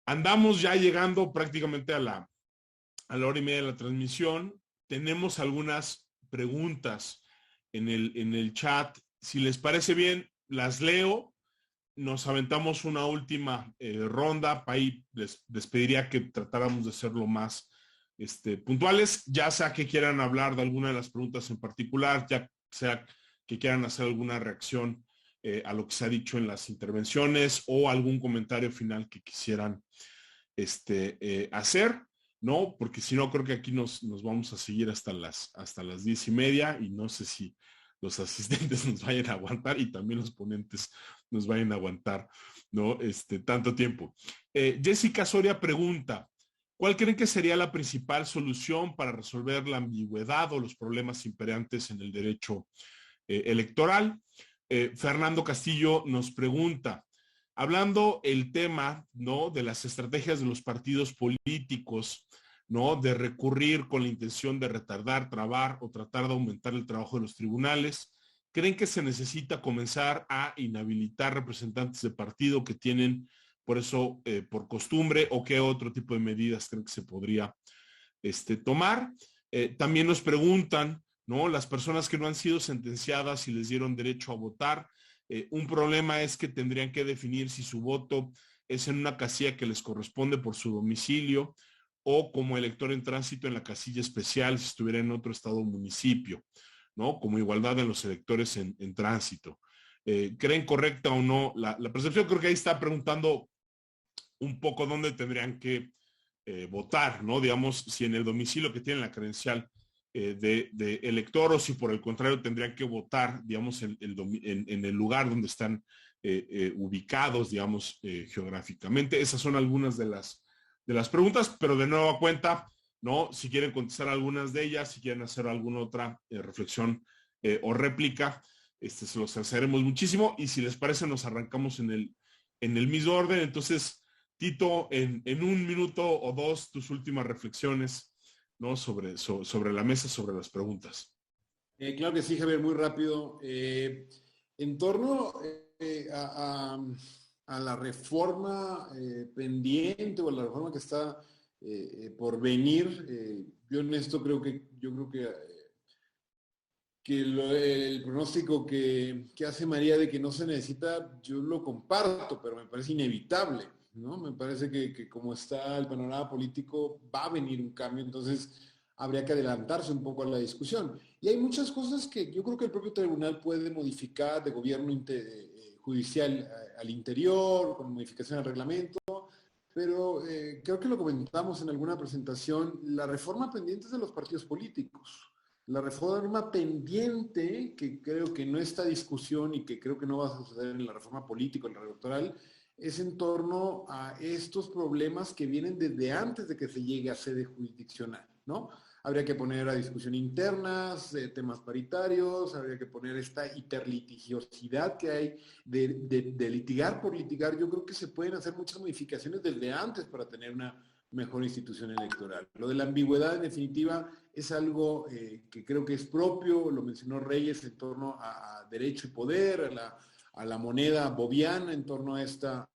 Andamos ya llegando prácticamente a la hora y media de la transmisión. Tenemos algunas preguntas en el chat. Si les parece bien, las leo. Nos aventamos una última ronda. Ahí les pediría que tratáramos de ser lo más puntuales, ya sea que quieran hablar de alguna de las preguntas en particular, ya sea que quieran hacer alguna reacción a lo que se ha dicho en las intervenciones o algún comentario final que quisieran hacer, ¿no? Porque si no, creo que aquí nos vamos a seguir hasta las 10:30 y no sé si los asistentes nos vayan a aguantar y también los ponentes nos vayan a aguantar, ¿no?, tanto tiempo. Jessica Soria pregunta, ¿cuál creen que sería la principal solución para resolver la ambigüedad o los problemas imperantes en el derecho electoral? Fernando Castillo nos pregunta, hablando el tema, ¿no?, de las estrategias de los partidos políticos, ¿no?, de recurrir con la intención de retardar, trabar o tratar de aumentar el trabajo de los tribunales, ¿creen que se necesita comenzar a inhabilitar representantes de partido que tienen por eso, por costumbre, o qué otro tipo de medidas creen que se podría tomar? También nos preguntan, ¿no?, las personas que no han sido sentenciadas y les dieron derecho a votar, un problema es que tendrían que definir si su voto es en una casilla que les corresponde por su domicilio o como elector en tránsito en la casilla especial si estuviera en otro estado o municipio, ¿no?, como igualdad de los electores en tránsito. ¿Creen correcta o no la percepción? Creo que ahí está preguntando un poco dónde tendrían que votar, ¿no? Digamos, si en el domicilio que tienen la credencial de elector o si por el contrario tendrían que votar, digamos, en el lugar donde están ubicados, digamos, geográficamente. Esas son algunas de las preguntas, pero de nueva cuenta, ¿no? Si quieren contestar algunas de ellas, si quieren hacer alguna otra reflexión o réplica, se los haceremos muchísimo. Y si les parece, nos arrancamos en el mismo orden. Entonces, Tito, en un minuto o dos, tus últimas reflexiones, ¿no? Sobre la mesa, sobre las preguntas. Claro que sí, Javier, muy rápido. En torno a la reforma pendiente o a la reforma que está por venir, yo en esto creo que el pronóstico que hace María de que no se necesita, yo lo comparto, pero me parece inevitable, ¿no? Me parece que como está el panorama político, va a venir un cambio, entonces habría que adelantarse un poco a la discusión. Y hay muchas cosas que yo creo que el propio tribunal puede modificar de gobierno judicial al interior, con modificación al reglamento, pero creo que lo comentamos en alguna presentación, la reforma pendiente es de los partidos políticos. La reforma pendiente, que creo que no está discusión y que creo que no va a suceder en la reforma política, en la electoral, es en torno a estos problemas que vienen desde antes de que se llegue a sede jurisdiccional, ¿no? Habría que poner a discusión internas, temas paritarios, habría que poner esta hiperlitigiosidad que hay de litigar por litigar. Yo creo que se pueden hacer muchas modificaciones desde antes para tener una mejor institución electoral. Lo de la ambigüedad, en definitiva, es algo que creo que es propio, lo mencionó Reyes, en torno a derecho y poder, a la moneda boviana, en torno a esta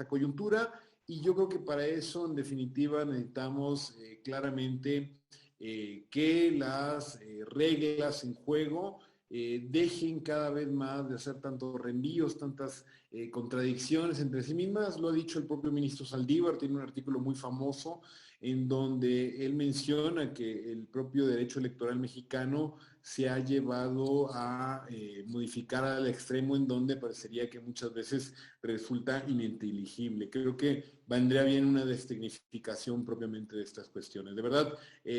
coyuntura, y yo creo que para eso, en definitiva, necesitamos claramente que las reglas en juego dejen cada vez más de hacer tantos reenvíos, tantas contradicciones entre sí mismas. Lo ha dicho el propio ministro Saldívar, tiene un artículo muy famoso en donde él menciona que el propio derecho electoral mexicano se ha llevado a modificar al extremo en donde parecería que muchas veces resulta ininteligible. Creo que vendría bien una destecnificación propiamente de estas cuestiones. De verdad,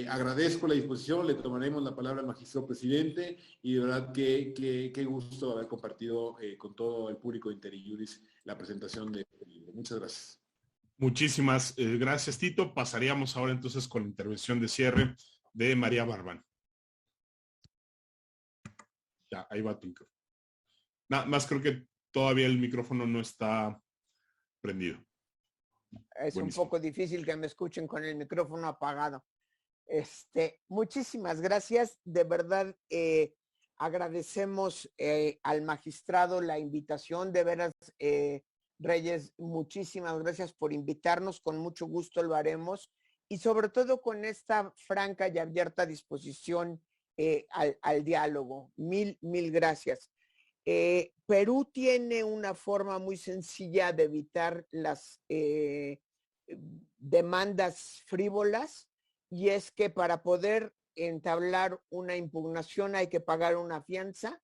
agradezco la disposición, le tomaremos la palabra al magistrado presidente y de verdad qué gusto haber compartido con todo el público de Interiuris la presentación de este libro. Muchas gracias. Muchísimas gracias, Tito. Pasaríamos ahora entonces con la intervención de cierre de María Barbán. Ya, ahí va tu micrófono. Nada más creo que todavía el micrófono no está prendido. Es buenísimo. Un poco difícil que me escuchen con el micrófono apagado. Muchísimas gracias. De verdad, agradecemos al magistrado la invitación. De veras, Reyes, muchísimas gracias por invitarnos. Con mucho gusto lo haremos. Y sobre todo con esta franca y abierta disposición al diálogo. Mil gracias. Perú tiene una forma muy sencilla de evitar las demandas frívolas, y es que para poder entablar una impugnación hay que pagar una fianza,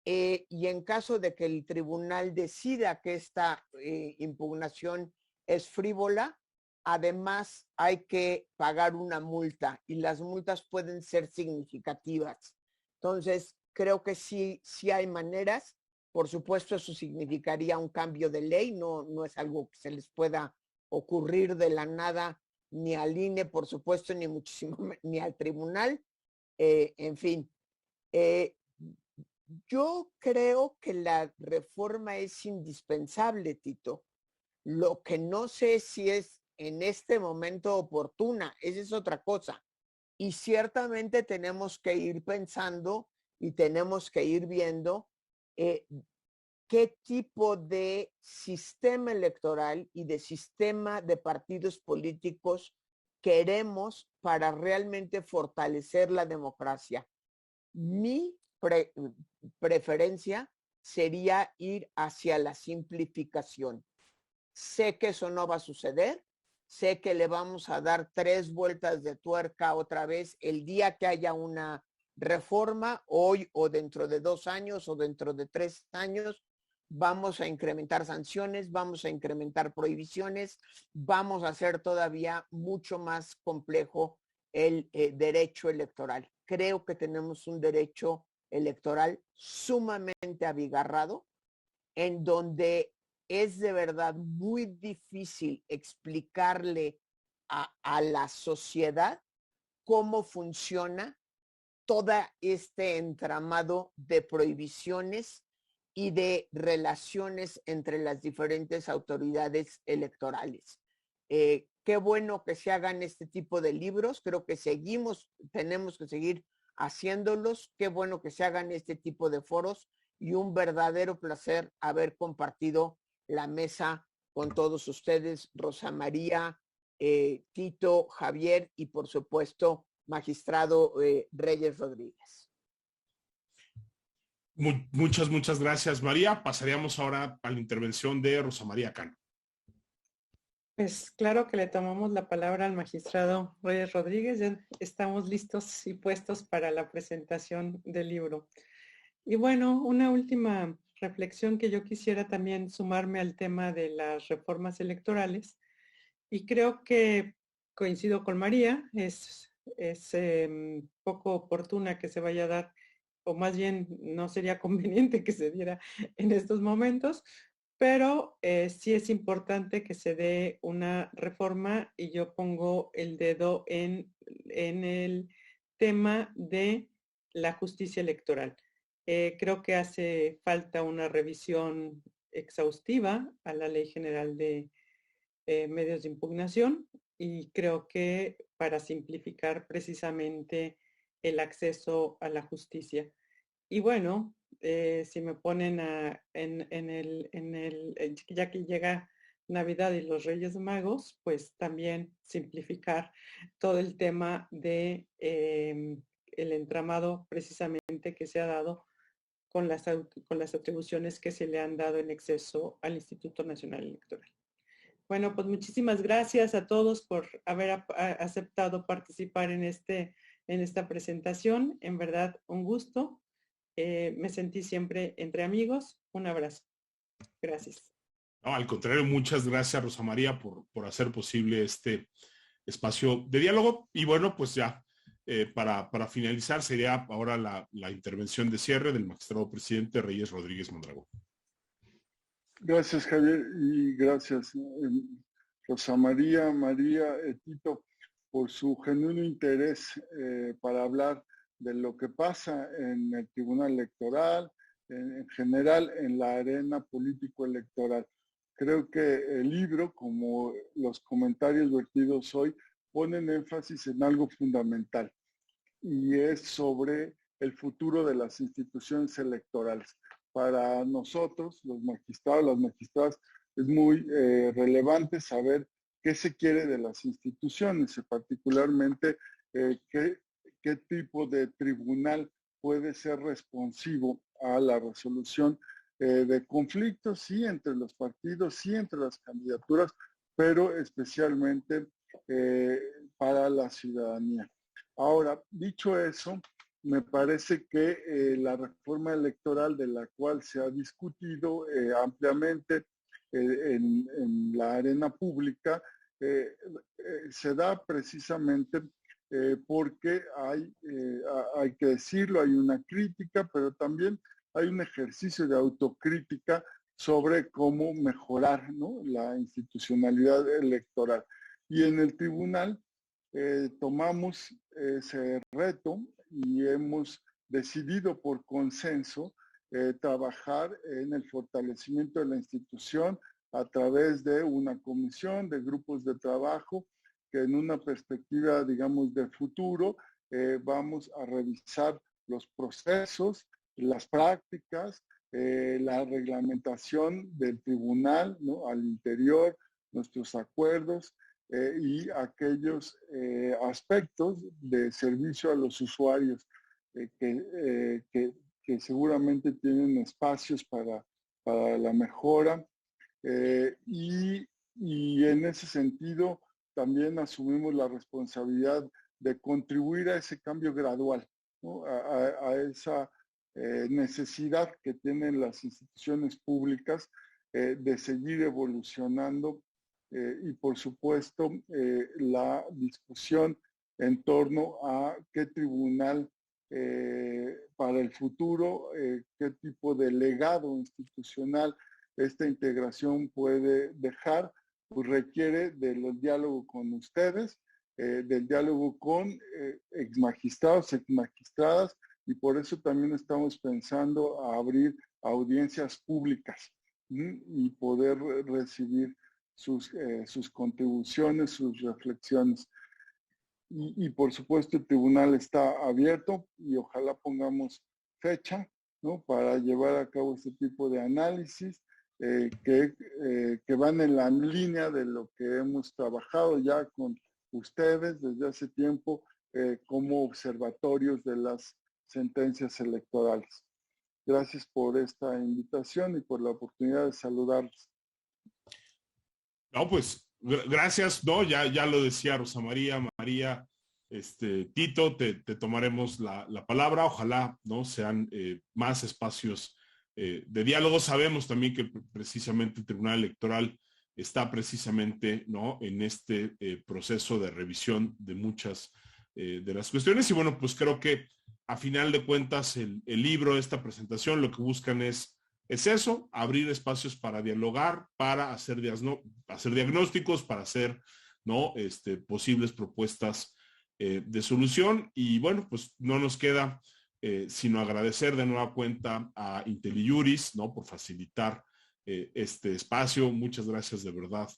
y en caso de que el tribunal decida que esta impugnación es frívola, además hay que pagar una multa, y las multas pueden ser significativas. Entonces, creo que sí hay maneras. Por supuesto, eso significaría un cambio de ley, no es algo que se les pueda ocurrir de la nada, ni al INE, por supuesto, ni muchísimo, ni al tribunal. En fin, yo creo que la reforma es indispensable, Tito. Lo que no sé si es en este momento oportuna, esa es otra cosa. Y ciertamente tenemos que ir pensando y tenemos que ir viendo qué tipo de sistema electoral y de sistema de partidos políticos queremos para realmente fortalecer la democracia. Mi preferencia sería ir hacia la simplificación. Sé que eso no va a suceder, sé que le vamos a dar 3 vueltas de tuerca otra vez el día que haya una reforma, hoy o dentro de 2 años o dentro de 3 años. Vamos a incrementar sanciones, vamos a incrementar prohibiciones, vamos a hacer todavía mucho más complejo el derecho electoral. Creo que tenemos un derecho electoral sumamente abigarrado, en donde es de verdad muy difícil explicarle a la sociedad cómo funciona todo este entramado de prohibiciones y de relaciones entre las diferentes autoridades electorales. Qué bueno que se hagan este tipo de libros, creo que tenemos que seguir haciéndolos, qué bueno que se hagan este tipo de foros y un verdadero placer haber compartido la mesa con todos ustedes, Rosa María, Tito, Javier y por supuesto, magistrado Reyes Rodríguez. Muchas gracias, María. Pasaríamos ahora a la intervención de Rosa María Cano. Pues claro que le tomamos la palabra al magistrado Reyes Rodríguez. Ya estamos listos y puestos para la presentación del libro. Y bueno, una última reflexión que yo quisiera también sumarme al tema de las reformas electorales. Y creo que coincido con María, es poco oportuna que se vaya a dar, o más bien no sería conveniente que se diera en estos momentos, pero sí es importante que se dé una reforma y yo pongo el dedo en el tema de la justicia electoral. Creo que hace falta una revisión exhaustiva a la Ley General de medios de impugnación y creo que para simplificar precisamente el acceso a la justicia. Y bueno, si me ponen ya que llega Navidad y los Reyes Magos, pues también simplificar todo el tema de el entramado precisamente que se ha dado con las atribuciones que se le han dado en exceso al Instituto Nacional Electoral. Bueno, pues muchísimas gracias a todos por haber aceptado participar en esta presentación. En verdad, un gusto. Me sentí siempre entre amigos. Un abrazo. Gracias. No, al contrario, muchas gracias, Rosa María, por hacer posible este espacio de diálogo. Y bueno, pues ya, para finalizar, sería ahora la intervención de cierre del magistrado presidente Reyes Rodríguez Mondragón. Gracias, Javier, y gracias, Rosa María, Tito, por su genuino interés para hablar de lo que pasa en el Tribunal Electoral, en general en la arena político-electoral. Creo que el libro, como los comentarios vertidos hoy, ponen énfasis en algo fundamental, y es sobre el futuro de las instituciones electorales. Para nosotros, los magistrados, las magistradas, es muy relevante saber qué se quiere de las instituciones, y particularmente qué tipo de tribunal puede ser responsivo a la resolución de conflictos, sí, entre los partidos, sí, entre las candidaturas, pero especialmente para la ciudadanía. Ahora, dicho eso, me parece que la reforma electoral de la cual se ha discutido ampliamente en la arena pública se da precisamente porque hay que decirlo, hay una crítica, pero también hay un ejercicio de autocrítica sobre cómo mejorar, ¿no?, la institucionalidad electoral. Y en el tribunal tomamos ese reto y hemos decidido por consenso trabajar en el fortalecimiento de la institución a través de una comisión de grupos de trabajo que en una perspectiva, digamos, de futuro vamos a revisar los procesos, las prácticas, la reglamentación del tribunal, ¿no?, al interior, nuestros acuerdos, y aquellos aspectos de servicio a los usuarios que seguramente tienen espacios para la mejora. Y en ese sentido también asumimos la responsabilidad de contribuir a ese cambio gradual, ¿no?, a esa necesidad que tienen las instituciones públicas de seguir evolucionando. Y por supuesto la discusión en torno a qué tribunal para el futuro, qué tipo de legado institucional esta integración puede dejar, pues requiere del diálogo con ustedes, del diálogo con exmagistrados, exmagistradas, y por eso también estamos pensando a abrir audiencias públicas y poder recibir sus contribuciones, sus reflexiones. Y por supuesto el tribunal está abierto y ojalá pongamos fecha, ¿no?, para llevar a cabo este tipo de análisis que van en la línea de lo que hemos trabajado ya con ustedes desde hace tiempo como observatorios de las sentencias electorales. Gracias por esta invitación y por la oportunidad de saludarles. No, pues gracias, no, ya lo decía Rosa María, Tito, te tomaremos la palabra, ojalá no sean más espacios de diálogo. Sabemos también que precisamente el Tribunal Electoral está precisamente no en este proceso de revisión de muchas de las cuestiones, y bueno, pues creo que a final de cuentas el libro, esta presentación, lo que buscan es eso, abrir espacios para dialogar, para hacer diagnósticos, para hacer ¿no? Posibles propuestas de solución. Y bueno, pues no nos queda sino agradecer de nueva cuenta a IntelliJuris, ¿no?, por facilitar este espacio. Muchas gracias de verdad,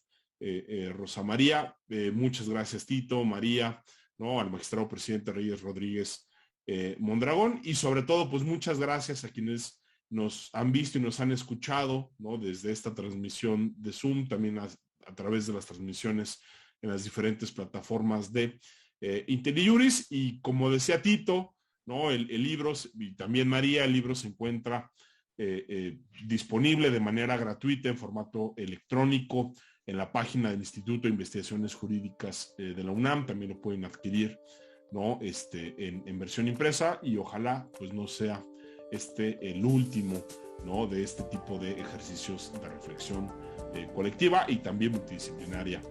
Rosa María. Muchas gracias, Tito, María, ¿no?, al magistrado presidente Reyes Rodríguez Mondragón, y sobre todo, pues muchas gracias a quienes nos han visto y nos han escuchado, ¿no?, desde esta transmisión de Zoom, también a través de las transmisiones en las diferentes plataformas de IntelliJuris. Y como decía Tito, ¿no?, el libro, y también María, el libro se encuentra disponible de manera gratuita en formato electrónico en la página del Instituto de Investigaciones Jurídicas de la UNAM. También lo pueden adquirir, ¿no?, en versión impresa, y ojalá pues no sea el último, ¿no?, de este tipo de ejercicios de reflexión colectiva y también multidisciplinaria,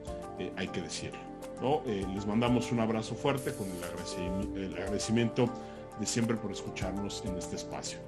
hay que decirlo, ¿no? Les mandamos un abrazo fuerte con el agradecimiento de siempre por escucharnos en este espacio.